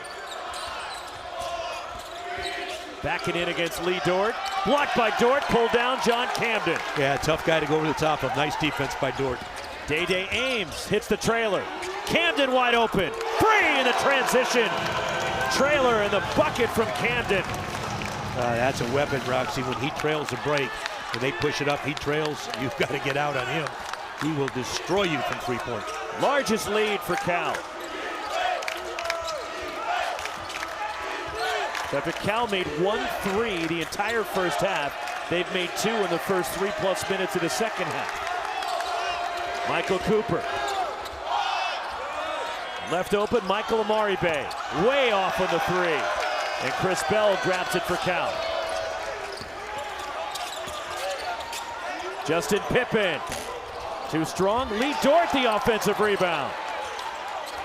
Backing in against Lee Dort. Blocked by Dort, pulled down John Camden. Yeah, tough guy to go over the top of. Nice defense by Dort. Dai Dai Ames hits the trailer. Camden wide open. Free in the transition. Trailer and the bucket from Camden. That's a weapon, Roxy. When he trails a break, when they push it up, he trails. You've got to get out on him. He will destroy you from 3-point. Largest lead for Cal. After Cal made 1 3 the entire first half, they've made 2 in the first 3+ minutes of the second half. Michael Cooper. Left open, Michael Amaribe. Way off on the 3. And Chris Bell grabs it for Cal. Justin Pippen. Too strong. Lee Dort the offensive rebound.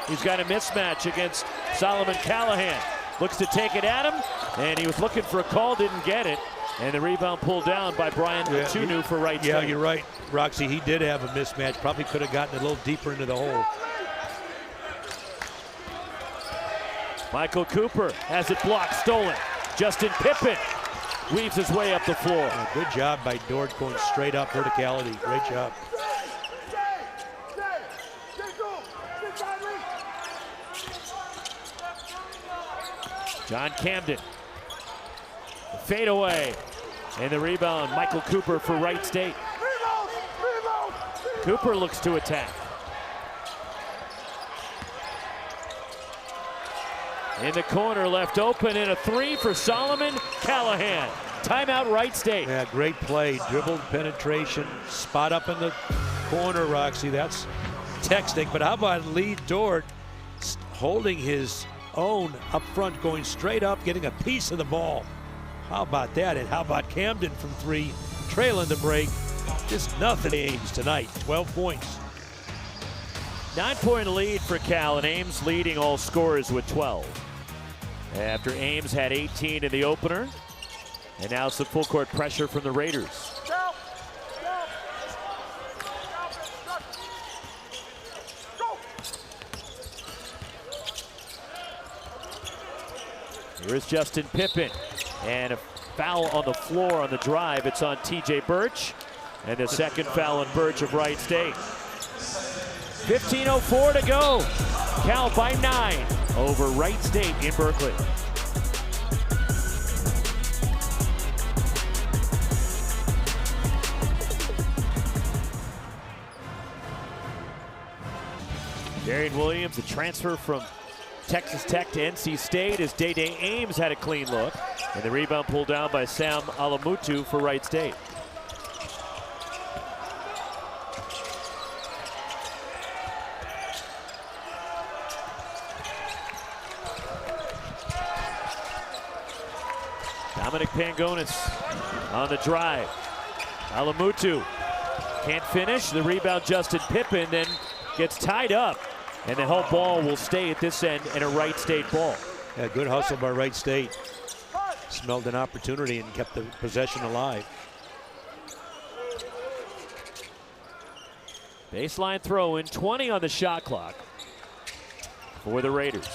He's got a mismatch against Solomon Callahan. Looks to take it at him, and he was looking for a call, didn't get it. And the rebound pulled down by Brian Tunu for Wright State. Yeah, you're right, Roxy. He did have a mismatch. Probably could have gotten a little deeper into the hole. Michael Cooper has it blocked, stolen. Justin Pippen weaves his way up the floor. Good job by Dort going straight up, verticality. Great job. John Camden. Fade away. And the rebound, Michael Cooper for Wright State. Cooper looks to attack. In the corner, left open, and a 3 for Solomon Callahan. Timeout, Wright State. Yeah, great play. Dribbled, penetration, spot up in the corner, Roxy. That's texting. But how about Lee Dort holding his own up front, going straight up, getting a piece of the ball. How about that? And how about Camden from 3, trailing the break. Just nothing Ames tonight, 12 points. 9-point lead for Cal, and Ames leading all scorers with 12. After Ames had 18 in the opener, and now some full court pressure from the Raiders. Here's Justin Pippen, and a foul on the floor on the drive. It's on TJ Birch, and the second foul on Birch of Wright State. 15:04 to go. Cal by 9 over Wright State in Berkeley. Darian Williams, a transfer from Texas Tech to NC State, as Dai Dai Ames had a clean look. And the rebound pulled down by Sam Alamutu for Wright State. Dominic Pangonis on the drive. Alamutu can't finish. The rebound, Justin Pippen, then gets tied up. And the help ball will stay at this end and a Wright State ball. Yeah, good hustle by Wright State. Smelled an opportunity and kept the possession alive. Baseline throw in, 20 on the shot clock for the Raiders.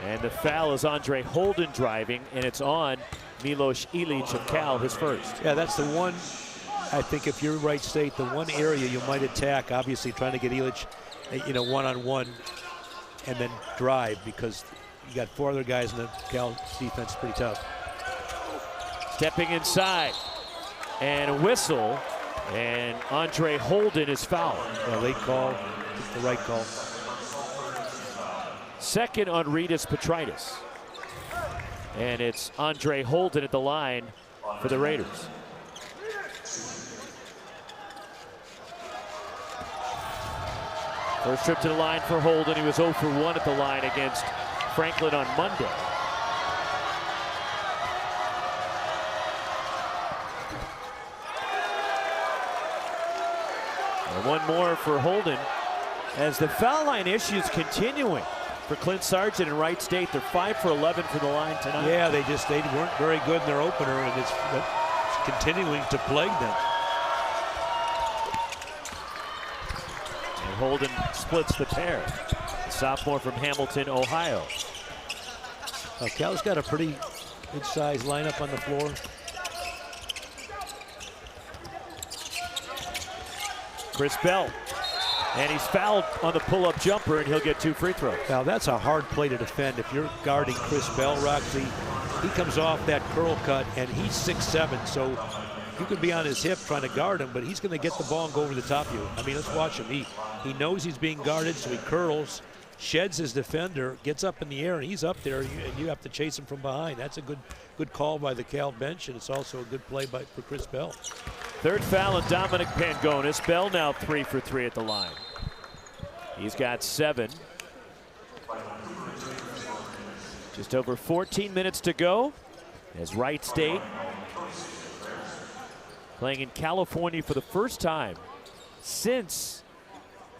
And the foul is Andre Holden driving, and it's on Milos Ilic of Cal, his first. Yeah, that's the one, I think if you're Wright State, the one area you might attack, obviously trying to get Ilic, one-on-one and then drive, because you got 4 other guys in the Cal defense, pretty tough. Stepping inside, and a whistle, and Andre Holden is fouled. Yeah, late call, the right call. Second on Rytis Petraitis. And it's Andre Holden at the line for the Raiders. First trip to the line for Holden. He was 0 for 1 at the line against Franklin on Monday. And one more for Holden, as the foul line issues continuing for Clint Sargent and Wright State. They're 5 for 11 from the line tonight. Yeah, they weren't very good in their opener, and it's continuing to plague them. And Holden splits the pair. The sophomore from Hamilton, Ohio. Cal's got a pretty good-sized lineup on the floor. Chris Bell. And he's fouled on the pull-up jumper, and he'll get 2 free throws. Now, that's a hard play to defend. If you're guarding Chris Bell, Roxy, he comes off that curl cut, and he's 6'7", so you could be on his hip trying to guard him, but he's going to get the ball and go over the top of you. I mean, let's watch him. He knows he's being guarded, so he curls, sheds his defender, gets up in the air, and he's up there, and you have to chase him from behind. That's a good call by the Cal bench, and it's also a good play for Chris Bell. Third foul on Dominic Pangonis. Bell now 3 for 3 at the line. He's got 7. Just over 14 minutes to go as Wright State playing in California for the first time since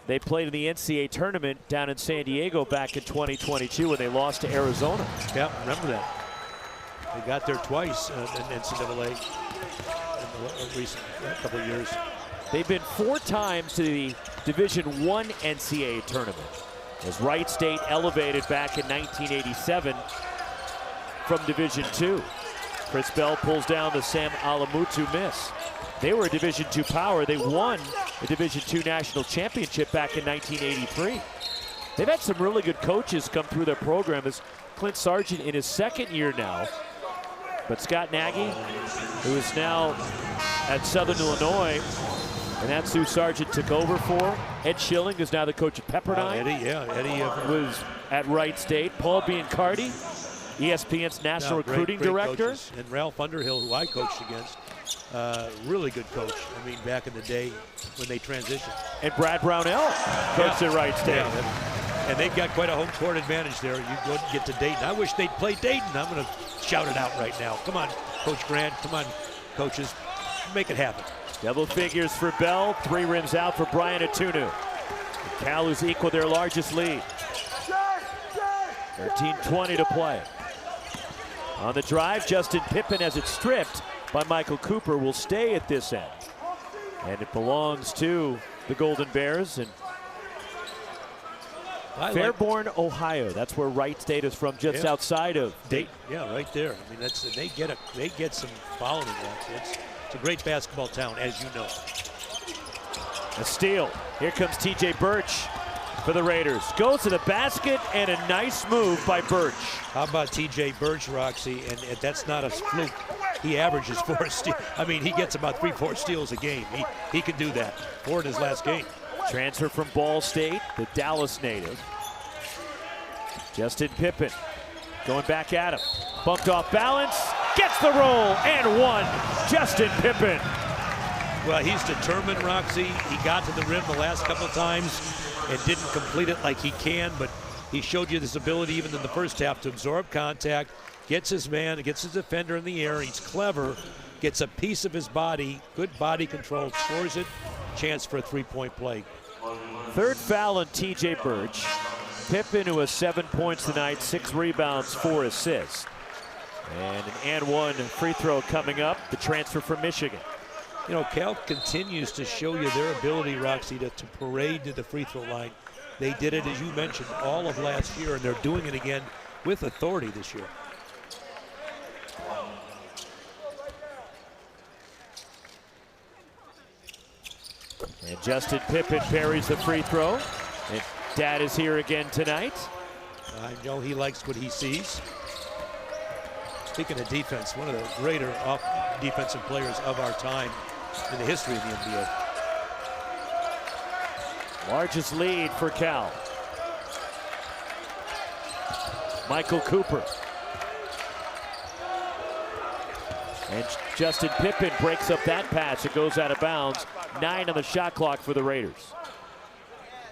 they played in the NCAA tournament down in San Diego back in 2022 when they lost to Arizona. Yeah, remember that. They got there twice in NCAA in the recent couple of years. They've been 4 times to the Division I NCAA tournament, as Wright State elevated back in 1987 from Division II. Chris Bell pulls down the Sam Alamutu miss. They were a Division II power. They won the Division II national championship back in 1983. They've had some really good coaches come through their program, as Clint Sargent in his 2nd year now. But Scott Nagy, who is now at Southern Illinois, and that's who Sargent took over for. Ed Schilling is now the coach at Pepperdine. Eddie was at Wright State. Paul Biancardi, ESPN's national recruiting director. Coaches. And Ralph Underhill, who I coached against, really good coach. I mean, back in the day when they transitioned. And Brad Brownell coached at Wright State. Yeah, and they've got quite a home court advantage there. You go and get to Dayton. I wish they'd play Dayton. I'm going to shout it out right now. Come on, Coach Grant. Come on, coaches. Make it happen. Double figures for Bell. 3 rims out for Brian Atunu. Cal has equaled their largest lead. 13:20 to play. On the drive, Justin Pippen, as it's stripped by Michael Cooper, will stay at this end. And it belongs to the Golden Bears in Fairborn, Ohio. That's where Wright State is from, just outside of Dayton. Yeah, right there. I mean, they get some following that. It's a great basketball town, as you know. A steal. Here comes T.J. Birch for the Raiders. Goes to the basket, and a nice move by Birch. How about T.J. Birch, Roxy? And that's not a fluke. He averages 4 steals. I mean, he gets about 3-4 steals a game. He can do that. 4 in his last game. Transfer from Ball State, the Dallas native. Justin Pippen going back at him. Bumped off balance. Gets the roll and 1. Justin Pippen. Well, he's determined, Roxy. He got to the rim the last couple of times and didn't complete it like he can, but he showed you this ability even in the first half to absorb contact, gets his man, gets his defender in the air. He's clever, gets a piece of his body, good body control, scores it, chance for a 3-point play. Third foul on T.J. Birch. Pippen, who has 7 points tonight, 6 rebounds, 4 assists. And an and 1 free throw coming up, the transfer from Michigan. You know, Cal continues to show you their ability, Roxy, to parade to the free throw line. They did it, as you mentioned, all of last year, and they're doing it again with authority this year. And Justin Pippen parries the free throw. And Dad is here again tonight. I know he likes what he sees. Speaking of defense, one of the greater defensive players of our time in the history of the NBA. Largest lead for Cal. Michael Cooper. And Justin Pippen breaks up that pass. It goes out of bounds. 9 on the shot clock for the Raiders.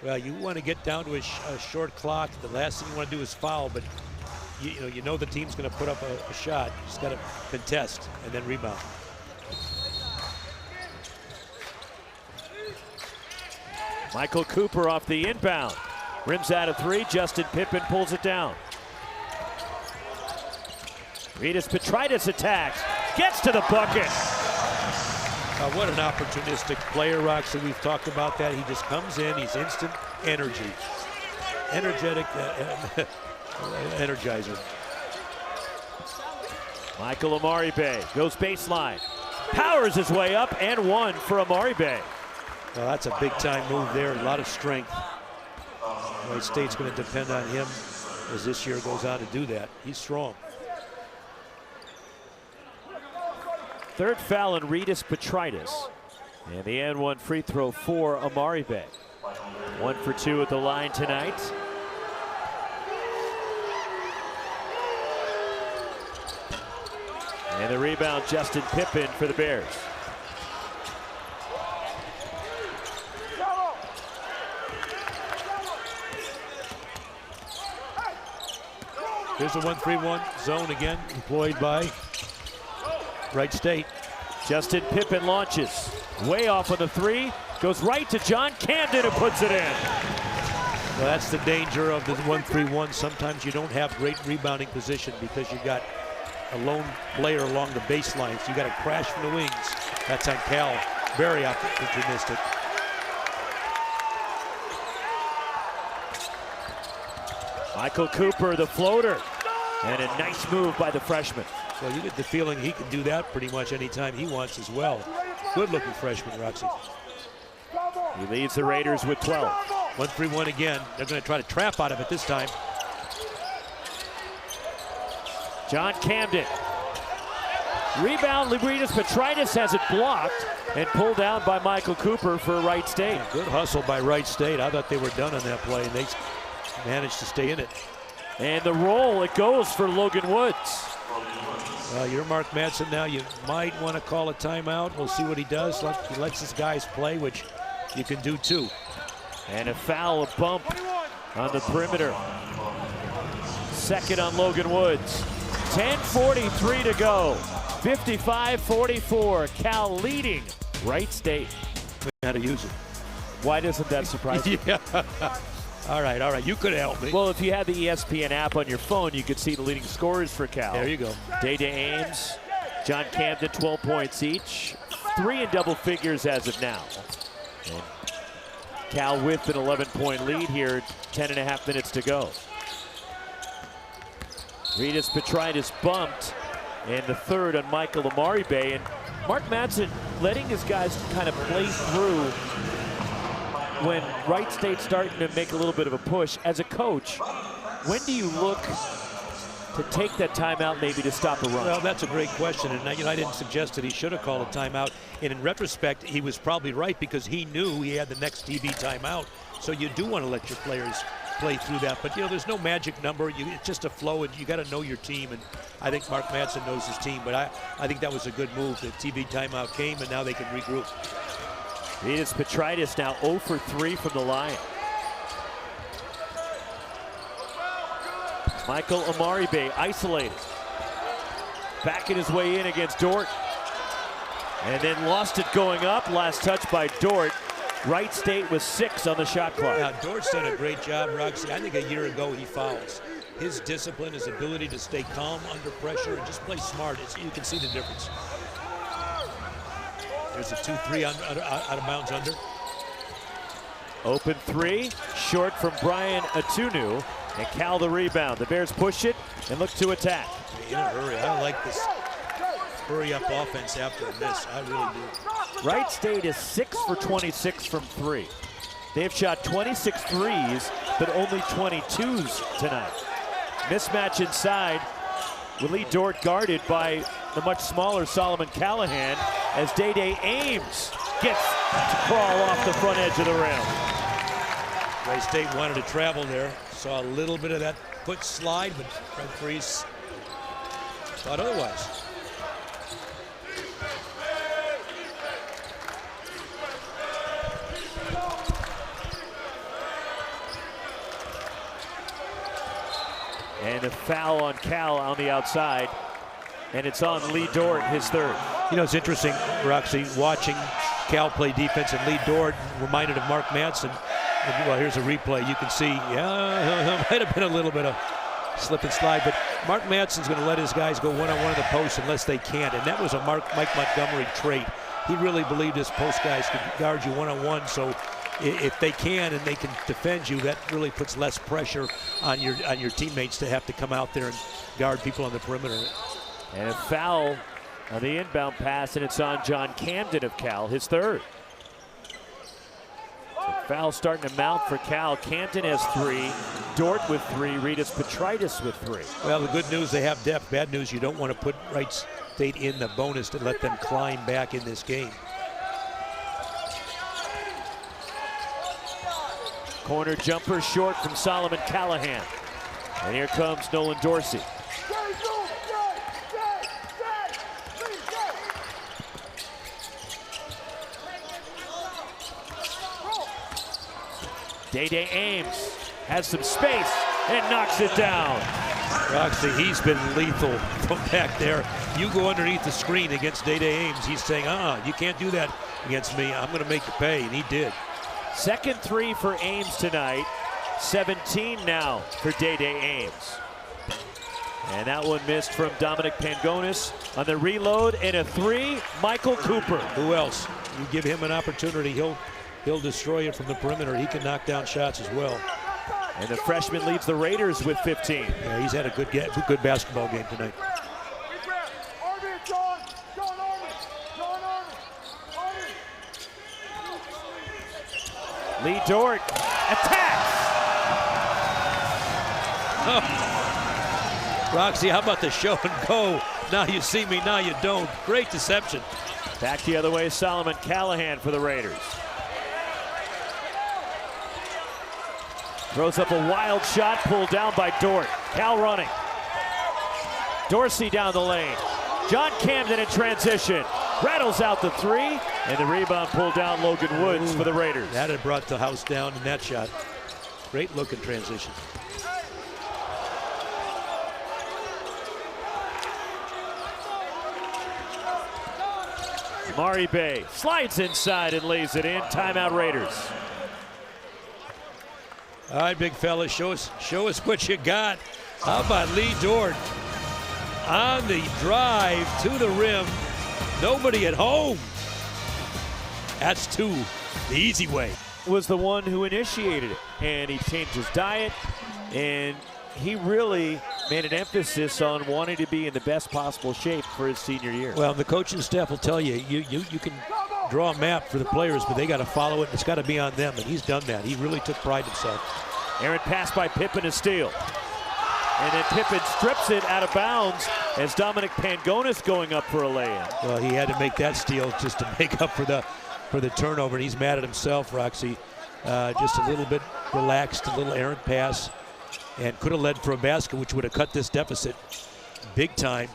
Well, you want to get down to a short clock. The last thing you want to do is foul, but you know the team's going to put up a shot. You just got to contest and then rebound. Michael Cooper off the inbound. Rims out of 3. Justin Pippen pulls it down. Rytis Petritis attacks. Gets to the bucket. What an opportunistic player, Roxy. We've talked about that. He just comes in. He's instant energy. Energetic energizer. Michael Amaribe goes baseline. Powers his way up and one for Amaribe. Well, that's a big-time move there. A lot of strength. Wright State's going to depend on him as this year goes on to do that. He's strong. Third foul on Rytis Petritis. And the and one free throw for Amaribe. 1 for 2 at the line tonight. And the rebound, Justin Pippen for the Bears. Here's a 1-3-1 zone again, employed by Wright State. Justin Pippen launches. Way off on the 3. Goes right to John Camden who puts it in. Well, that's the danger of the 1-3-1. Sometimes you don't have great rebounding position because you've got a lone player along the baseline. So you got to crash from the wings. That's on Cal. Very opportunistic. Michael Cooper, the floater. And a nice move by the freshman. Well, you get the feeling he can do that pretty much anytime he wants as well. Good-looking freshman, Roxy. He leads the Raiders with 12. 1-3-1 again. They're going to try to trap out of it this time. John Camden. Rebound, Rytis Petritis has it blocked and pulled down by Michael Cooper for Wright State. Good hustle by Wright State. I thought they were done on that play, and they managed to stay in it. And the roll, it goes for Logan Woods. Well, you're Mark Madsen now. You might want to call a timeout. We'll see what he does. He lets his guys play, which you can do too. And a foul, a bump on the perimeter. Second on Logan Woods. 10:43 to go. 55-44. Cal leading Wright State. How to use it. Why doesn't that surprise you? Yeah. All right. You could help me. Well, if you had the ESPN app on your phone, you could see the leading scorers for Cal. There you go. Dai Dai Ames, John Camden, 12 points each. 3 in double figures as of now. And Cal with an 11-point lead here, 10.5 minutes to go. Rytis Petritis bumped, and the third on Michael Amaribe. And Mark Madsen letting his guys kind of play through when Wright State's starting to make a little bit of a push. As a coach, when do you look to take that timeout maybe to stop a run? Well, that's a great question, and I didn't suggest that he should have called a timeout. And in retrospect, he was probably right because he knew he had the next TV timeout. So you do want to let your players play through that. But, there's no magic number. It's just a flow, and you got to know your team. And I think Mark Madsen knows his team. But I think that was a good move. The TV timeout came, and now they can regroup. Rytis Petritis now 0 for 3 from the line. Michael Amaribe isolated. Backing his way in against Dort. And then lost it going up. Last touch by Dort. Wright State was 6 on the shot clock. Now, Dort's done a great job, Roxy. I think a year ago he fouls. His discipline, his ability to stay calm under pressure and just play smart, you can see the difference. There's a 2-3 out of bounds under. Open 3, short from Brian Atunu. And Cal the rebound. The Bears push it and look to attack. In a hurry. I like this hurry-up offense after a miss. I really do. Wright State is 6 for 26 from 3. They've shot 26 threes, but only 22s tonight. Mismatch inside with Lee Dort guarded by the much smaller Solomon Callahan as Dai Dai Ames gets to crawl off the front edge of the rim. Wright State wanted to travel there. Saw a little bit of that foot slide, but referees thought otherwise. And a foul on Cal on the outside. And it's on Lee Dort, his third. You know, it's interesting, Roxy, watching Cal play defense, and Lee Dort reminded of Mark Madsen. Well, here's a replay. You can see, yeah, might have been a little bit of slip and slide, but Mark Madsen's going to let his guys go one-on-one in the post unless they can't, and that was a Mike Montgomery trait. He really believed his post guys could guard you one-on-one, so if they can and they can defend you, that really puts less pressure on your teammates to have to come out there and guard people on the perimeter. And a foul on the inbound pass, and it's on John Camden of Cal, his third. The foul starting to mount for Cal. Camden has 3, Dort with 3, Ritas Petritis with 3. Well, the good news, they have depth. Bad news, you don't want to put Wright State in the bonus to let them climb back in this game. Corner jumper short from Solomon Callahan. And here comes Nolan Dorsey. Dai Dai Ames has some space and knocks it down. Roxy, he's been lethal from back there. You go underneath the screen against Dai Dai Ames, he's saying, you can't do that against me. I'm going to make you pay, and he did. Second 3 for Ames tonight. 17 now for Dai Dai Ames. And that one missed from Dominic Pangonis on the reload, and a 3, Michael Cooper. Who else? You give him an opportunity, he'll destroy it from the perimeter. He can knock down shots as well. And the freshman leads the Raiders with 15. Yeah, he's had a good basketball game tonight. Lee Dort attacks. Oh. Roxy, how about the show and go? Now you see me, now you don't. Great deception. Back the other way, Solomon Callahan for the Raiders. Throws up a wild shot, pulled down by Dort. Cal running. Dorsey down the lane. John Camden in transition. Rattles out the 3, and the rebound pulled down Logan Woods for the Raiders. That had brought the house down in that shot. Great look in transition. Mari Bay slides inside and lays it in. Timeout Raiders. All right, big fella, show us what you got. How about Lee Dort on the drive to the rim? Nobody at home. That's 2, the easy way. Was the one who initiated it, and he changed his diet, and he really made an emphasis on wanting to be in the best possible shape for his senior year. Well, the coaching staff will tell you, you can draw a map for the players, but they got to follow it. It's got to be on them, and he's done that. He really took pride in himself. Errant pass by Pippen, a steal. And then Pippen strips it out of bounds as Dominic Pangonis going up for a lay-in. Well, he had to make that steal just to make up for the turnover, and he's mad at himself, Roxy. Just a little bit relaxed, a little errant pass, and could have led for a basket, which would have cut this deficit big time.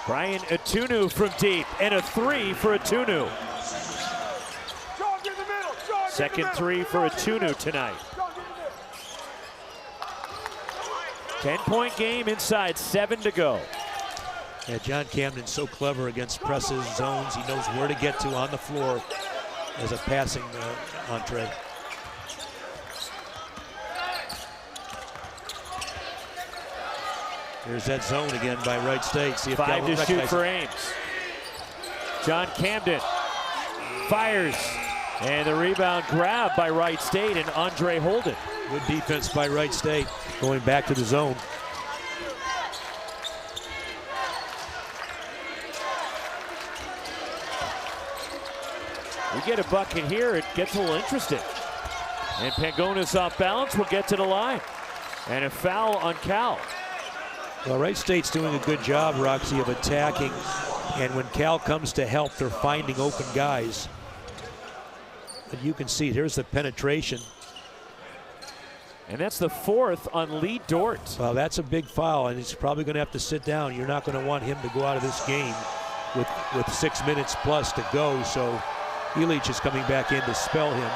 Brian Atunu from deep, and a 3 for Atunu. Second 3 for Atunu tonight. 10-point game inside, 7 to go. Yeah, John Camden's so clever against presses, zones. He knows where to get to on the floor as a passing entree. There's that zone again by Wright State. See if 5 to shoot for Ames. John Camden fires. And the rebound grab by Wright State and Andre Holden. Good defense by Wright State, going back to the zone. We get a bucket here, it gets a little interesting. And Pangonis off balance will get to the line. And a foul on Cal. Well, Wright State's doing a good job, Roxy, of attacking. And when Cal comes to help, they're finding open guys. And you can see, here's the penetration. And that's the 4th on Lee Dort. Well, that's a big foul, and he's probably going to have to sit down. You're not going to want him to go out of this game with 6 minutes plus to go. So Elich is coming back in to spell him.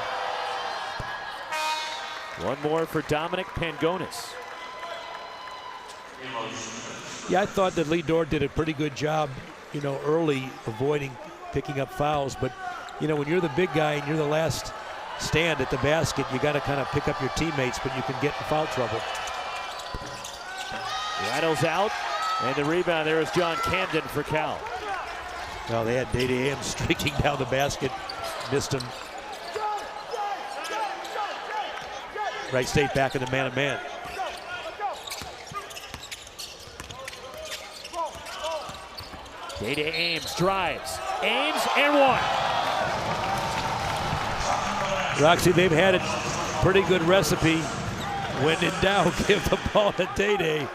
One more for Dominic Pangonis. Yeah, I thought that Lee Dort did a pretty good job, you know, early avoiding picking up fouls. But, you know, when you're the big guy and you're the last stand at the basket, you got to kind of pick up your teammates, but you can get in foul trouble. Rattles out, and the rebound there is John Camden for Cal. Well, they had Dai Dai Ames streaking down the basket, missed him. Wright State back in the man-to-man. Dai Dai Ames drives. Ames and one. Roxy, they've had a pretty good recipe. When in doubt, give the ball to Dai Dai.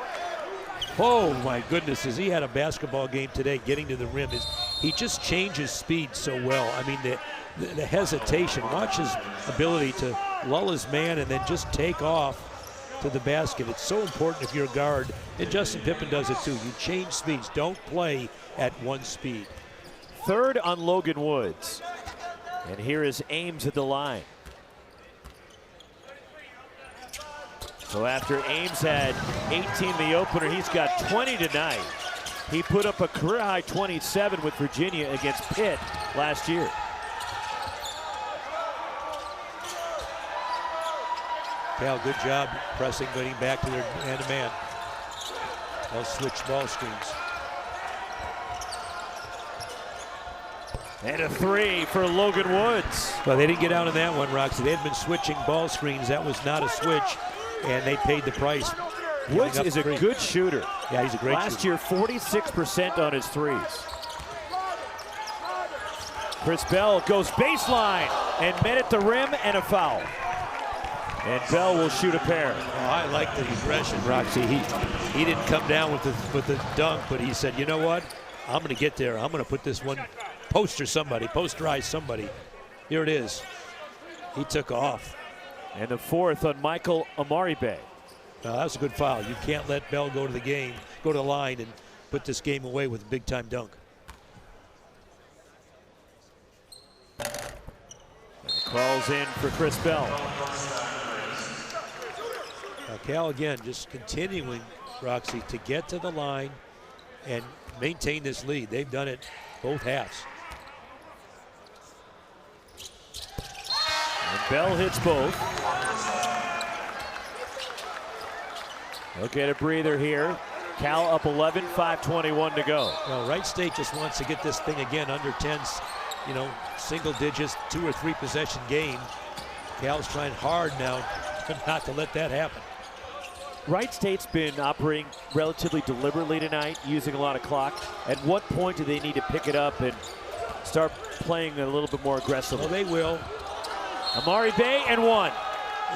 Oh my goodness, has he had a basketball game today getting to the rim. He just changes speed so well. I mean, the hesitation. Watch his ability to lull his man and then just take off to the basket. It's so important if you're a guard, and Justin Pippen does it too. You change speeds. Don't play at one speed. 3rd on Logan Woods. And here is Ames at the line. So after Ames had 18 in the opener, he's got 20 tonight. He put up a career-high 27 with Virginia against Pitt last year. Cal, good job pressing, getting back to their man-to-man. They'll switch ball screens. And a 3 for Logan Woods. Well, they didn't get out on that one, Roxy. They had been switching ball screens. That was not a switch, and they paid the price. Woods is a good shooter. Yeah, he's a great Last shooter. year, 46% on his threes. Chris Bell goes baseline and met at the rim and a foul. And Bell will shoot a pair. Oh, I like the aggression, Roxy. He didn't come down with the dunk, but he said, you know what? I'm going to get there. I'm going to put this one, posterize somebody. Here it is. He took off. And the 4th on Michael Amaribe. That was a good foul. You can't let Bell go to the line and put this game away with a big-time dunk. And the call's in for Chris Bell. Cal again just continuing, Roxy, to get to the line and maintain this lead. They've done it both halves. And Bell hits both. He'll get a breather here. Cal up 11, 5:21 to go. Well, Wright State just wants to get this thing again under 10, you know, single digits, 2 or 3 possession game. Cal's trying hard now not to let that happen. Wright State's been operating relatively deliberately tonight, using a lot of clock. At what point do they need to pick it up and start playing a little bit more aggressively? Well, they will. Amaribe and one.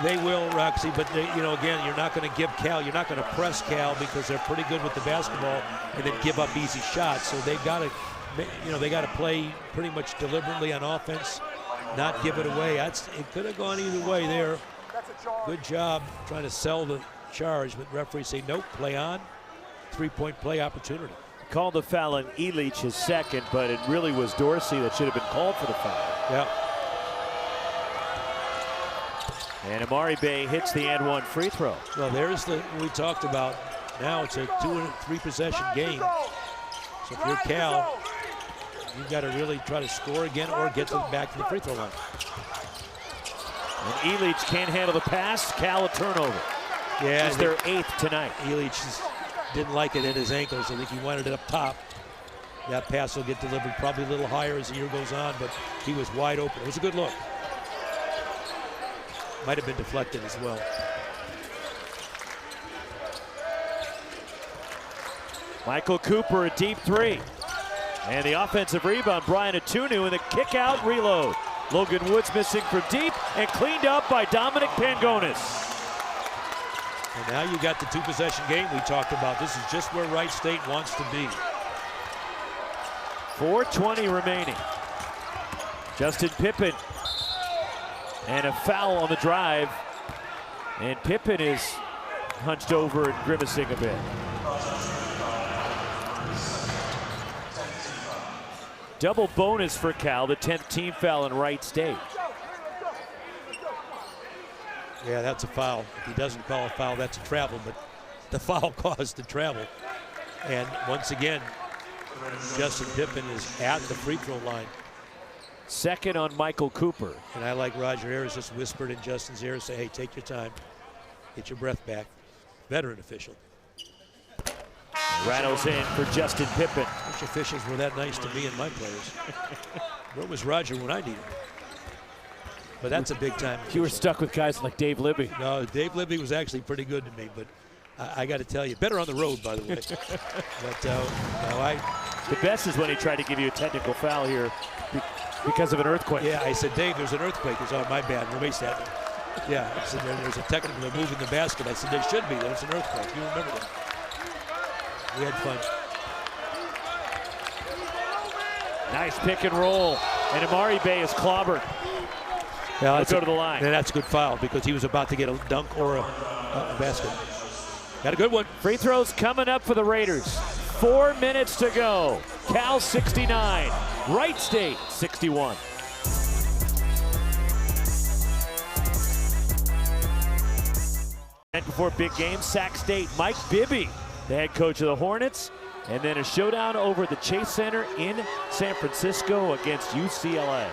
They will, Roxy, but they, you know, again, you're not going to give Cal, you're not going to press Cal because they're pretty good with the basketball and then give up easy shots. So they've got to, you know, they got to play pretty much deliberately on offense, not give it away. It could have gone either way there. Good job trying to sell the charge, but referees say nope, play on. 3-point play opportunity. Called the foul on Elich, his second, but it really was Dorsey that should have been called for the foul. Yeah. And Amaribe hits the and one free throw. Well, there's the we talked about. Now it's a 2 or 3 possession game. So if you're Cal, you've got to really try to score again or get back to the free throw line. And Elich can't handle the pass. Cal a turnover. Yeah, it's their 8th tonight. Elich didn't like it at his ankles. I think he wanted it up top. That pass will get delivered probably a little higher as the year goes on, but he was wide open. It was a good look. Might have been deflected as well. Michael Cooper, a deep three. And the offensive rebound, Brian Atunu, and the kick out reload. Logan Woods missing from deep and cleaned up by Dominic Pangonis. And now you got the two-possession game we talked about. This is just where Wright State wants to be. 4:20 remaining. Justin Pippen. And a foul on the drive. And Pippen is hunched over and grimacing a bit. Double bonus for Cal, the 10th team foul in Wright State. Yeah, that's a foul. If he doesn't call a foul, that's a travel, but the foul caused the travel. And once again, Justin Pippen is at the free throw line. Second on Michael Cooper. And I like Roger Ayers just whispered in Justin's ear, say, hey, take your time, get your breath back. Veteran official. Rattles in for Justin Pippen. Which officials were that nice to me and my players? Where was Roger when I needed him? But that's a big time official. You were stuck with guys like Dave Libby. No, Dave Libby was actually pretty good to me, but I got to tell you, better on the road, by the way. But no, the best is when he tried to give you a technical foul here because of an earthquake. Yeah, I said, Dave, there's an earthquake. It's on my bad. Release that. Yeah, I said, there's a technical. They're moving the basket. I said, there should be. There's an earthquake. You remember that. We had fun. Nice pick and roll. And Amari Bay is clobbered. Yeah, Let's go to the line. And that's a good foul because he was about to get a dunk or a basket. Got a good one. Free throws coming up for the Raiders. 4 minutes to go. Cal 69, Wright State 61. And before big game, Sac State, Mike Bibby, the head coach of the Hornets. And then a showdown over at the Chase Center in San Francisco against UCLA.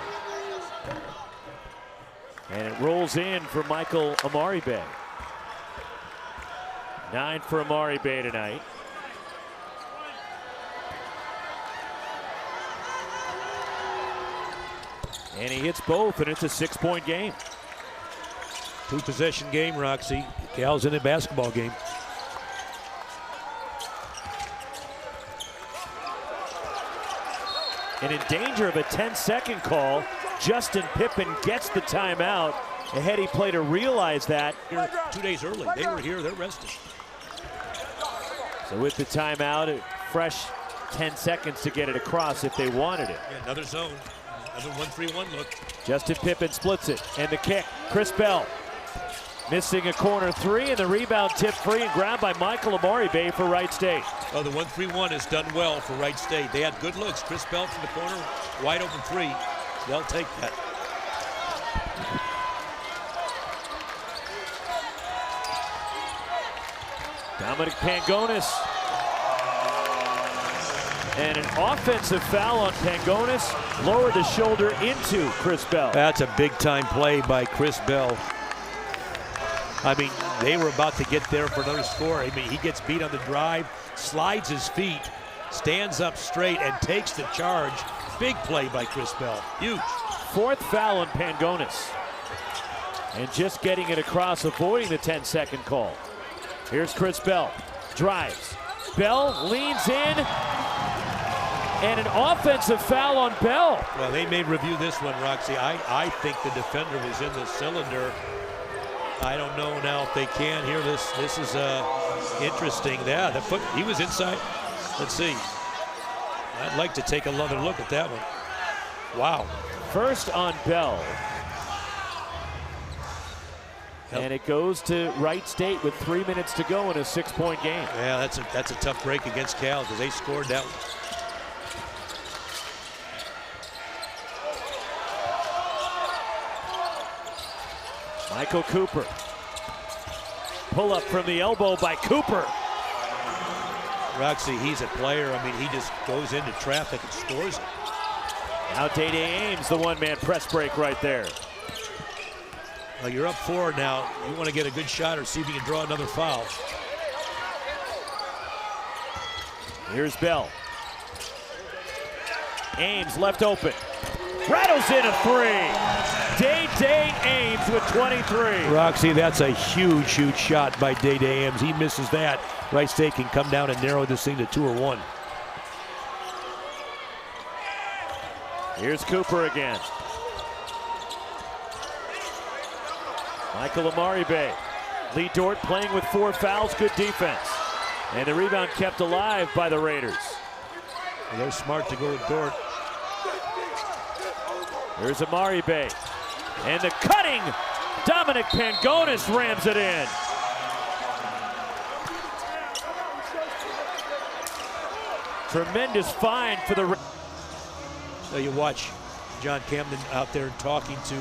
And it rolls in for Michael Amari Bay. 9 for Amari Bay tonight. And he hits both, and it's a 6-point game. Two-possession game, Roxy. Cal's in a basketball game. And in danger of a 10-second call, Justin Pippen gets the timeout. A heady play to realize that. Here 2 days early. They were here, they're rested. So with the timeout, a fresh 10 seconds to get it across if they wanted it. Yeah, another zone. Another 1-3-1 look. Justin Pippen splits it, and the kick. Chris Bell missing a corner three, and the rebound tipped free and grabbed by Michael Amari Bay for Wright State. Oh, the 1-3-1 is done well for Wright State. They had good looks. Chris Bell from the corner, wide open three. They'll take that. Dominic Pangonis. And an offensive foul on Pangonis. Lowered the shoulder into Chris Bell. That's a big-time play by Chris Bell. I mean, they were about to get there for another score. I mean, he gets beat on the drive, slides his feet, stands up straight, and takes the charge. Big play by Chris Bell. Huge. 4th foul on Pangonis. And just getting it across, avoiding the 10-second call. Here's Chris Bell. Drives. Bell leans in. And an offensive foul on Bell. Well, they may review this one, Roxy. I think the defender was in the cylinder. I don't know now if they can hear this. This is interesting. Yeah, the foot, he was inside. Let's see. I'd like to take another look at that one. Wow. First on Bell. And it goes to Wright State with 3 minutes to go in a 6-point game. Yeah, that's a tough break against Cal because they scored that one. Michael Cooper. Pull up from the elbow by Cooper. Roxy, he's a player. I mean, he just goes into traffic and scores it. Now Dai Dai Ames, the one-man press break right there. Well, you're up 4 now. You want to get a good shot or see if you can draw another foul. Here's Bell. Ames left open. Rattles in a three. Dai Dai Ames with 23. Roxy, that's a huge, huge shot by Dai Dai Ames. He misses that. Wright State can come down and narrow this thing to 2 or 1. Here's Cooper again. Michael Amaribe. Lee Dort playing with 4 fouls. Good defense. And the rebound kept alive by the Raiders. Well, they're smart to go with Dort. There's Amaribe. And the cutting. Dominic Pangonis rams it in. Tremendous find for the... So you watch John Camden out there talking to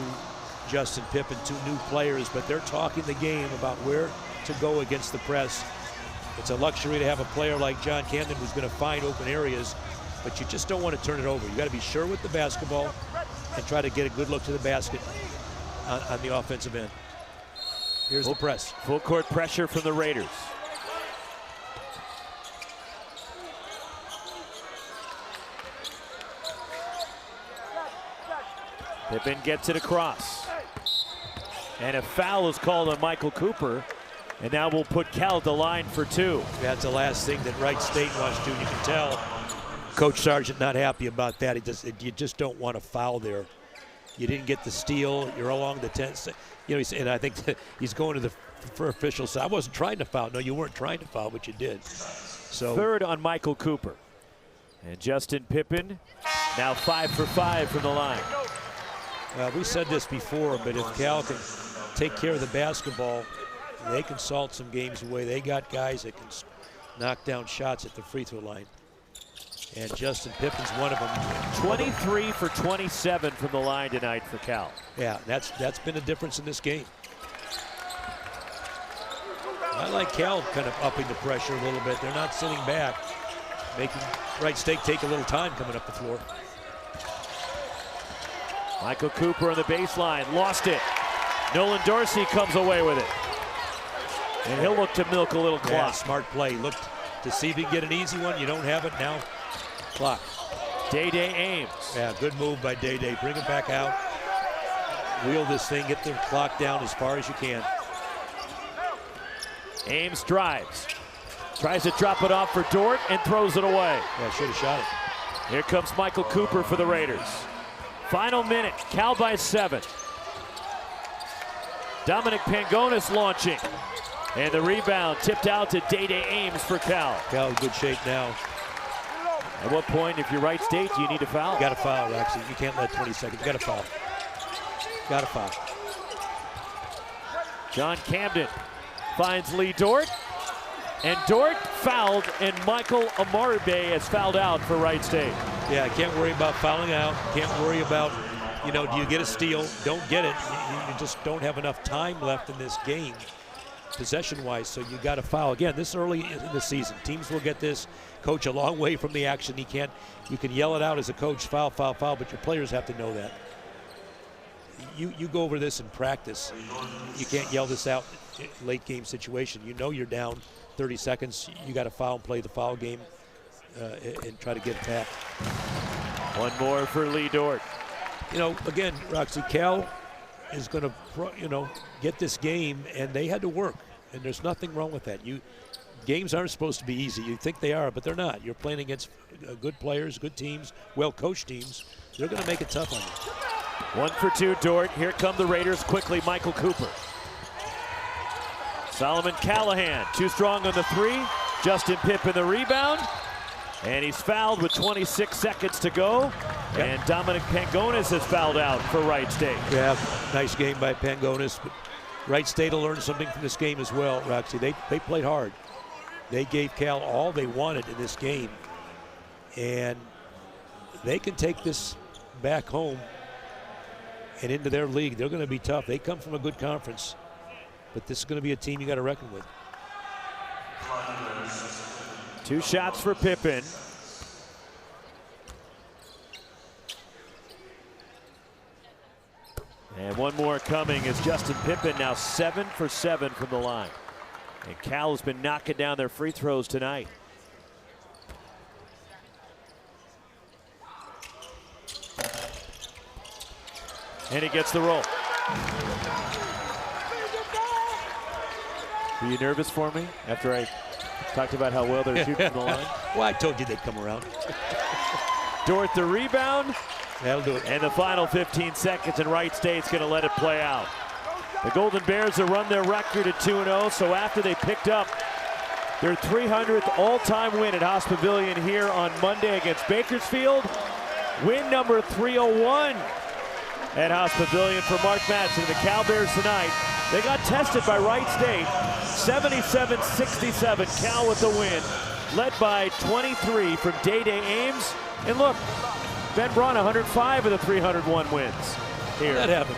Justin Pippen, 2 new players, but they're talking the game about where to go against the press. It's a luxury to have a player like John Camden who's going to find open areas, but you just don't want to turn it over. You got to be sure with the basketball and try to get a good look to the basket on the offensive end. Here's the press. Full court pressure from the Raiders. Pippen gets it across. And a foul is called on Michael Cooper. And now we'll put Cal at the line for 2. That's the last thing that Wright State wants to do. You can tell Coach Sargent not happy about that. You just don't want to foul there. You didn't get the steal. You're along the 10. You know, and I think that he's going to the for official side. I wasn't trying to foul. No, you weren't trying to foul, but you did. So 3rd on Michael Cooper. And Justin Pippen now 5 for 5 from the line. We said this before, but if Cal can take care of the basketball, they can salt some games away. They got guys that can knock down shots at the free throw line. And Justin Pippen's one of them. 23 for 27 from the line tonight for Cal. Yeah, that's been a difference in this game. I like Cal kind of upping the pressure a little bit. They're not sitting back, making Wright State take a little time coming up the floor. Michael Cooper on the baseline, lost it. Nolan Dorsey comes away with it. And he'll look to milk a little clock. Yeah, smart play. Look to see if he can get an easy one. You don't have it now. Clock. Dai Dai Ames. Yeah, good move by Dai Dai. Bring it back out. Wheel this thing, get the clock down as far as you can. Ames drives. Tries to drop it off for Dort and throws it away. Yeah, should have shot it. Here comes Michael Cooper for the Raiders. Final minute, Cal by 7. Dominic Pangonis launching. And the rebound tipped out to Dai Dai Ames for Cal. Cal in good shape now. At what point, if you're Wright State, do you need to foul? You got to foul, Roxy. You can't let 20 seconds. You got to foul. Got to foul. John Camden finds Lee Dort. And Dort fouled, and Michael Amaribe has fouled out for Wright State. Yeah, can't worry about fouling out. Can't worry about, you know, do you get a steal? Don't get it. You just don't have enough time left in this game, possession-wise, so you got to foul. Again, this early in the season, teams will get this. Coach a long way from the action. You can yell it out as a coach, foul, foul, foul, but your players have to know that. You go over this in practice. You can't yell this out in late game situation. You know you're down 30 seconds. You got to foul and play the foul game and try to get it back. One more for Lee Dort. You know, again, Roxy, Cal is going to, you know, get this game, and they had to work, and there's nothing wrong with that. Games aren't supposed to be easy. You think they are, but they're not. You're playing against good players, good teams, well-coached teams. They're going to make it tough on you. 1 for 2, Dort. Here come the Raiders quickly. Michael Cooper. Solomon Callahan, too strong on the 3. Justin Pippen the rebound. And he's fouled with 26 seconds to go. Yep. And Dominic Pangonis is fouled out for Wright State. Yeah, nice game by Pangonis. But Wright State will learn something from this game as well, Roxy. They played hard. They gave Cal all they wanted in this game. And they can take this back home and into their league. They're going to be tough. They come from a good conference. But this is going to be a team you got to reckon with. 2 shots for Pippen. And one more coming as Justin Pippen now 7 for 7 from the line. And Cal has been knocking down their free throws tonight. And he gets the roll. Were you nervous for me after I talked about how well they're shooting from the line? Well, I told you they'd come around. Dort the rebound. That'll do it. And the final 15 seconds, and Wright State's going to let it play out. The Golden Bears have run their record at 2-0, so after they picked up their 300th all-time win at Haas Pavilion here on Monday against Bakersfield, win number 301 at Haas Pavilion for Mark Madsen. The Cal Bears tonight, they got tested by Wright State, 77-67, Cal with the win, led by 23 from Dai Dai Ames. And look, Ben Braun, 105 of the 301 wins here. That happened.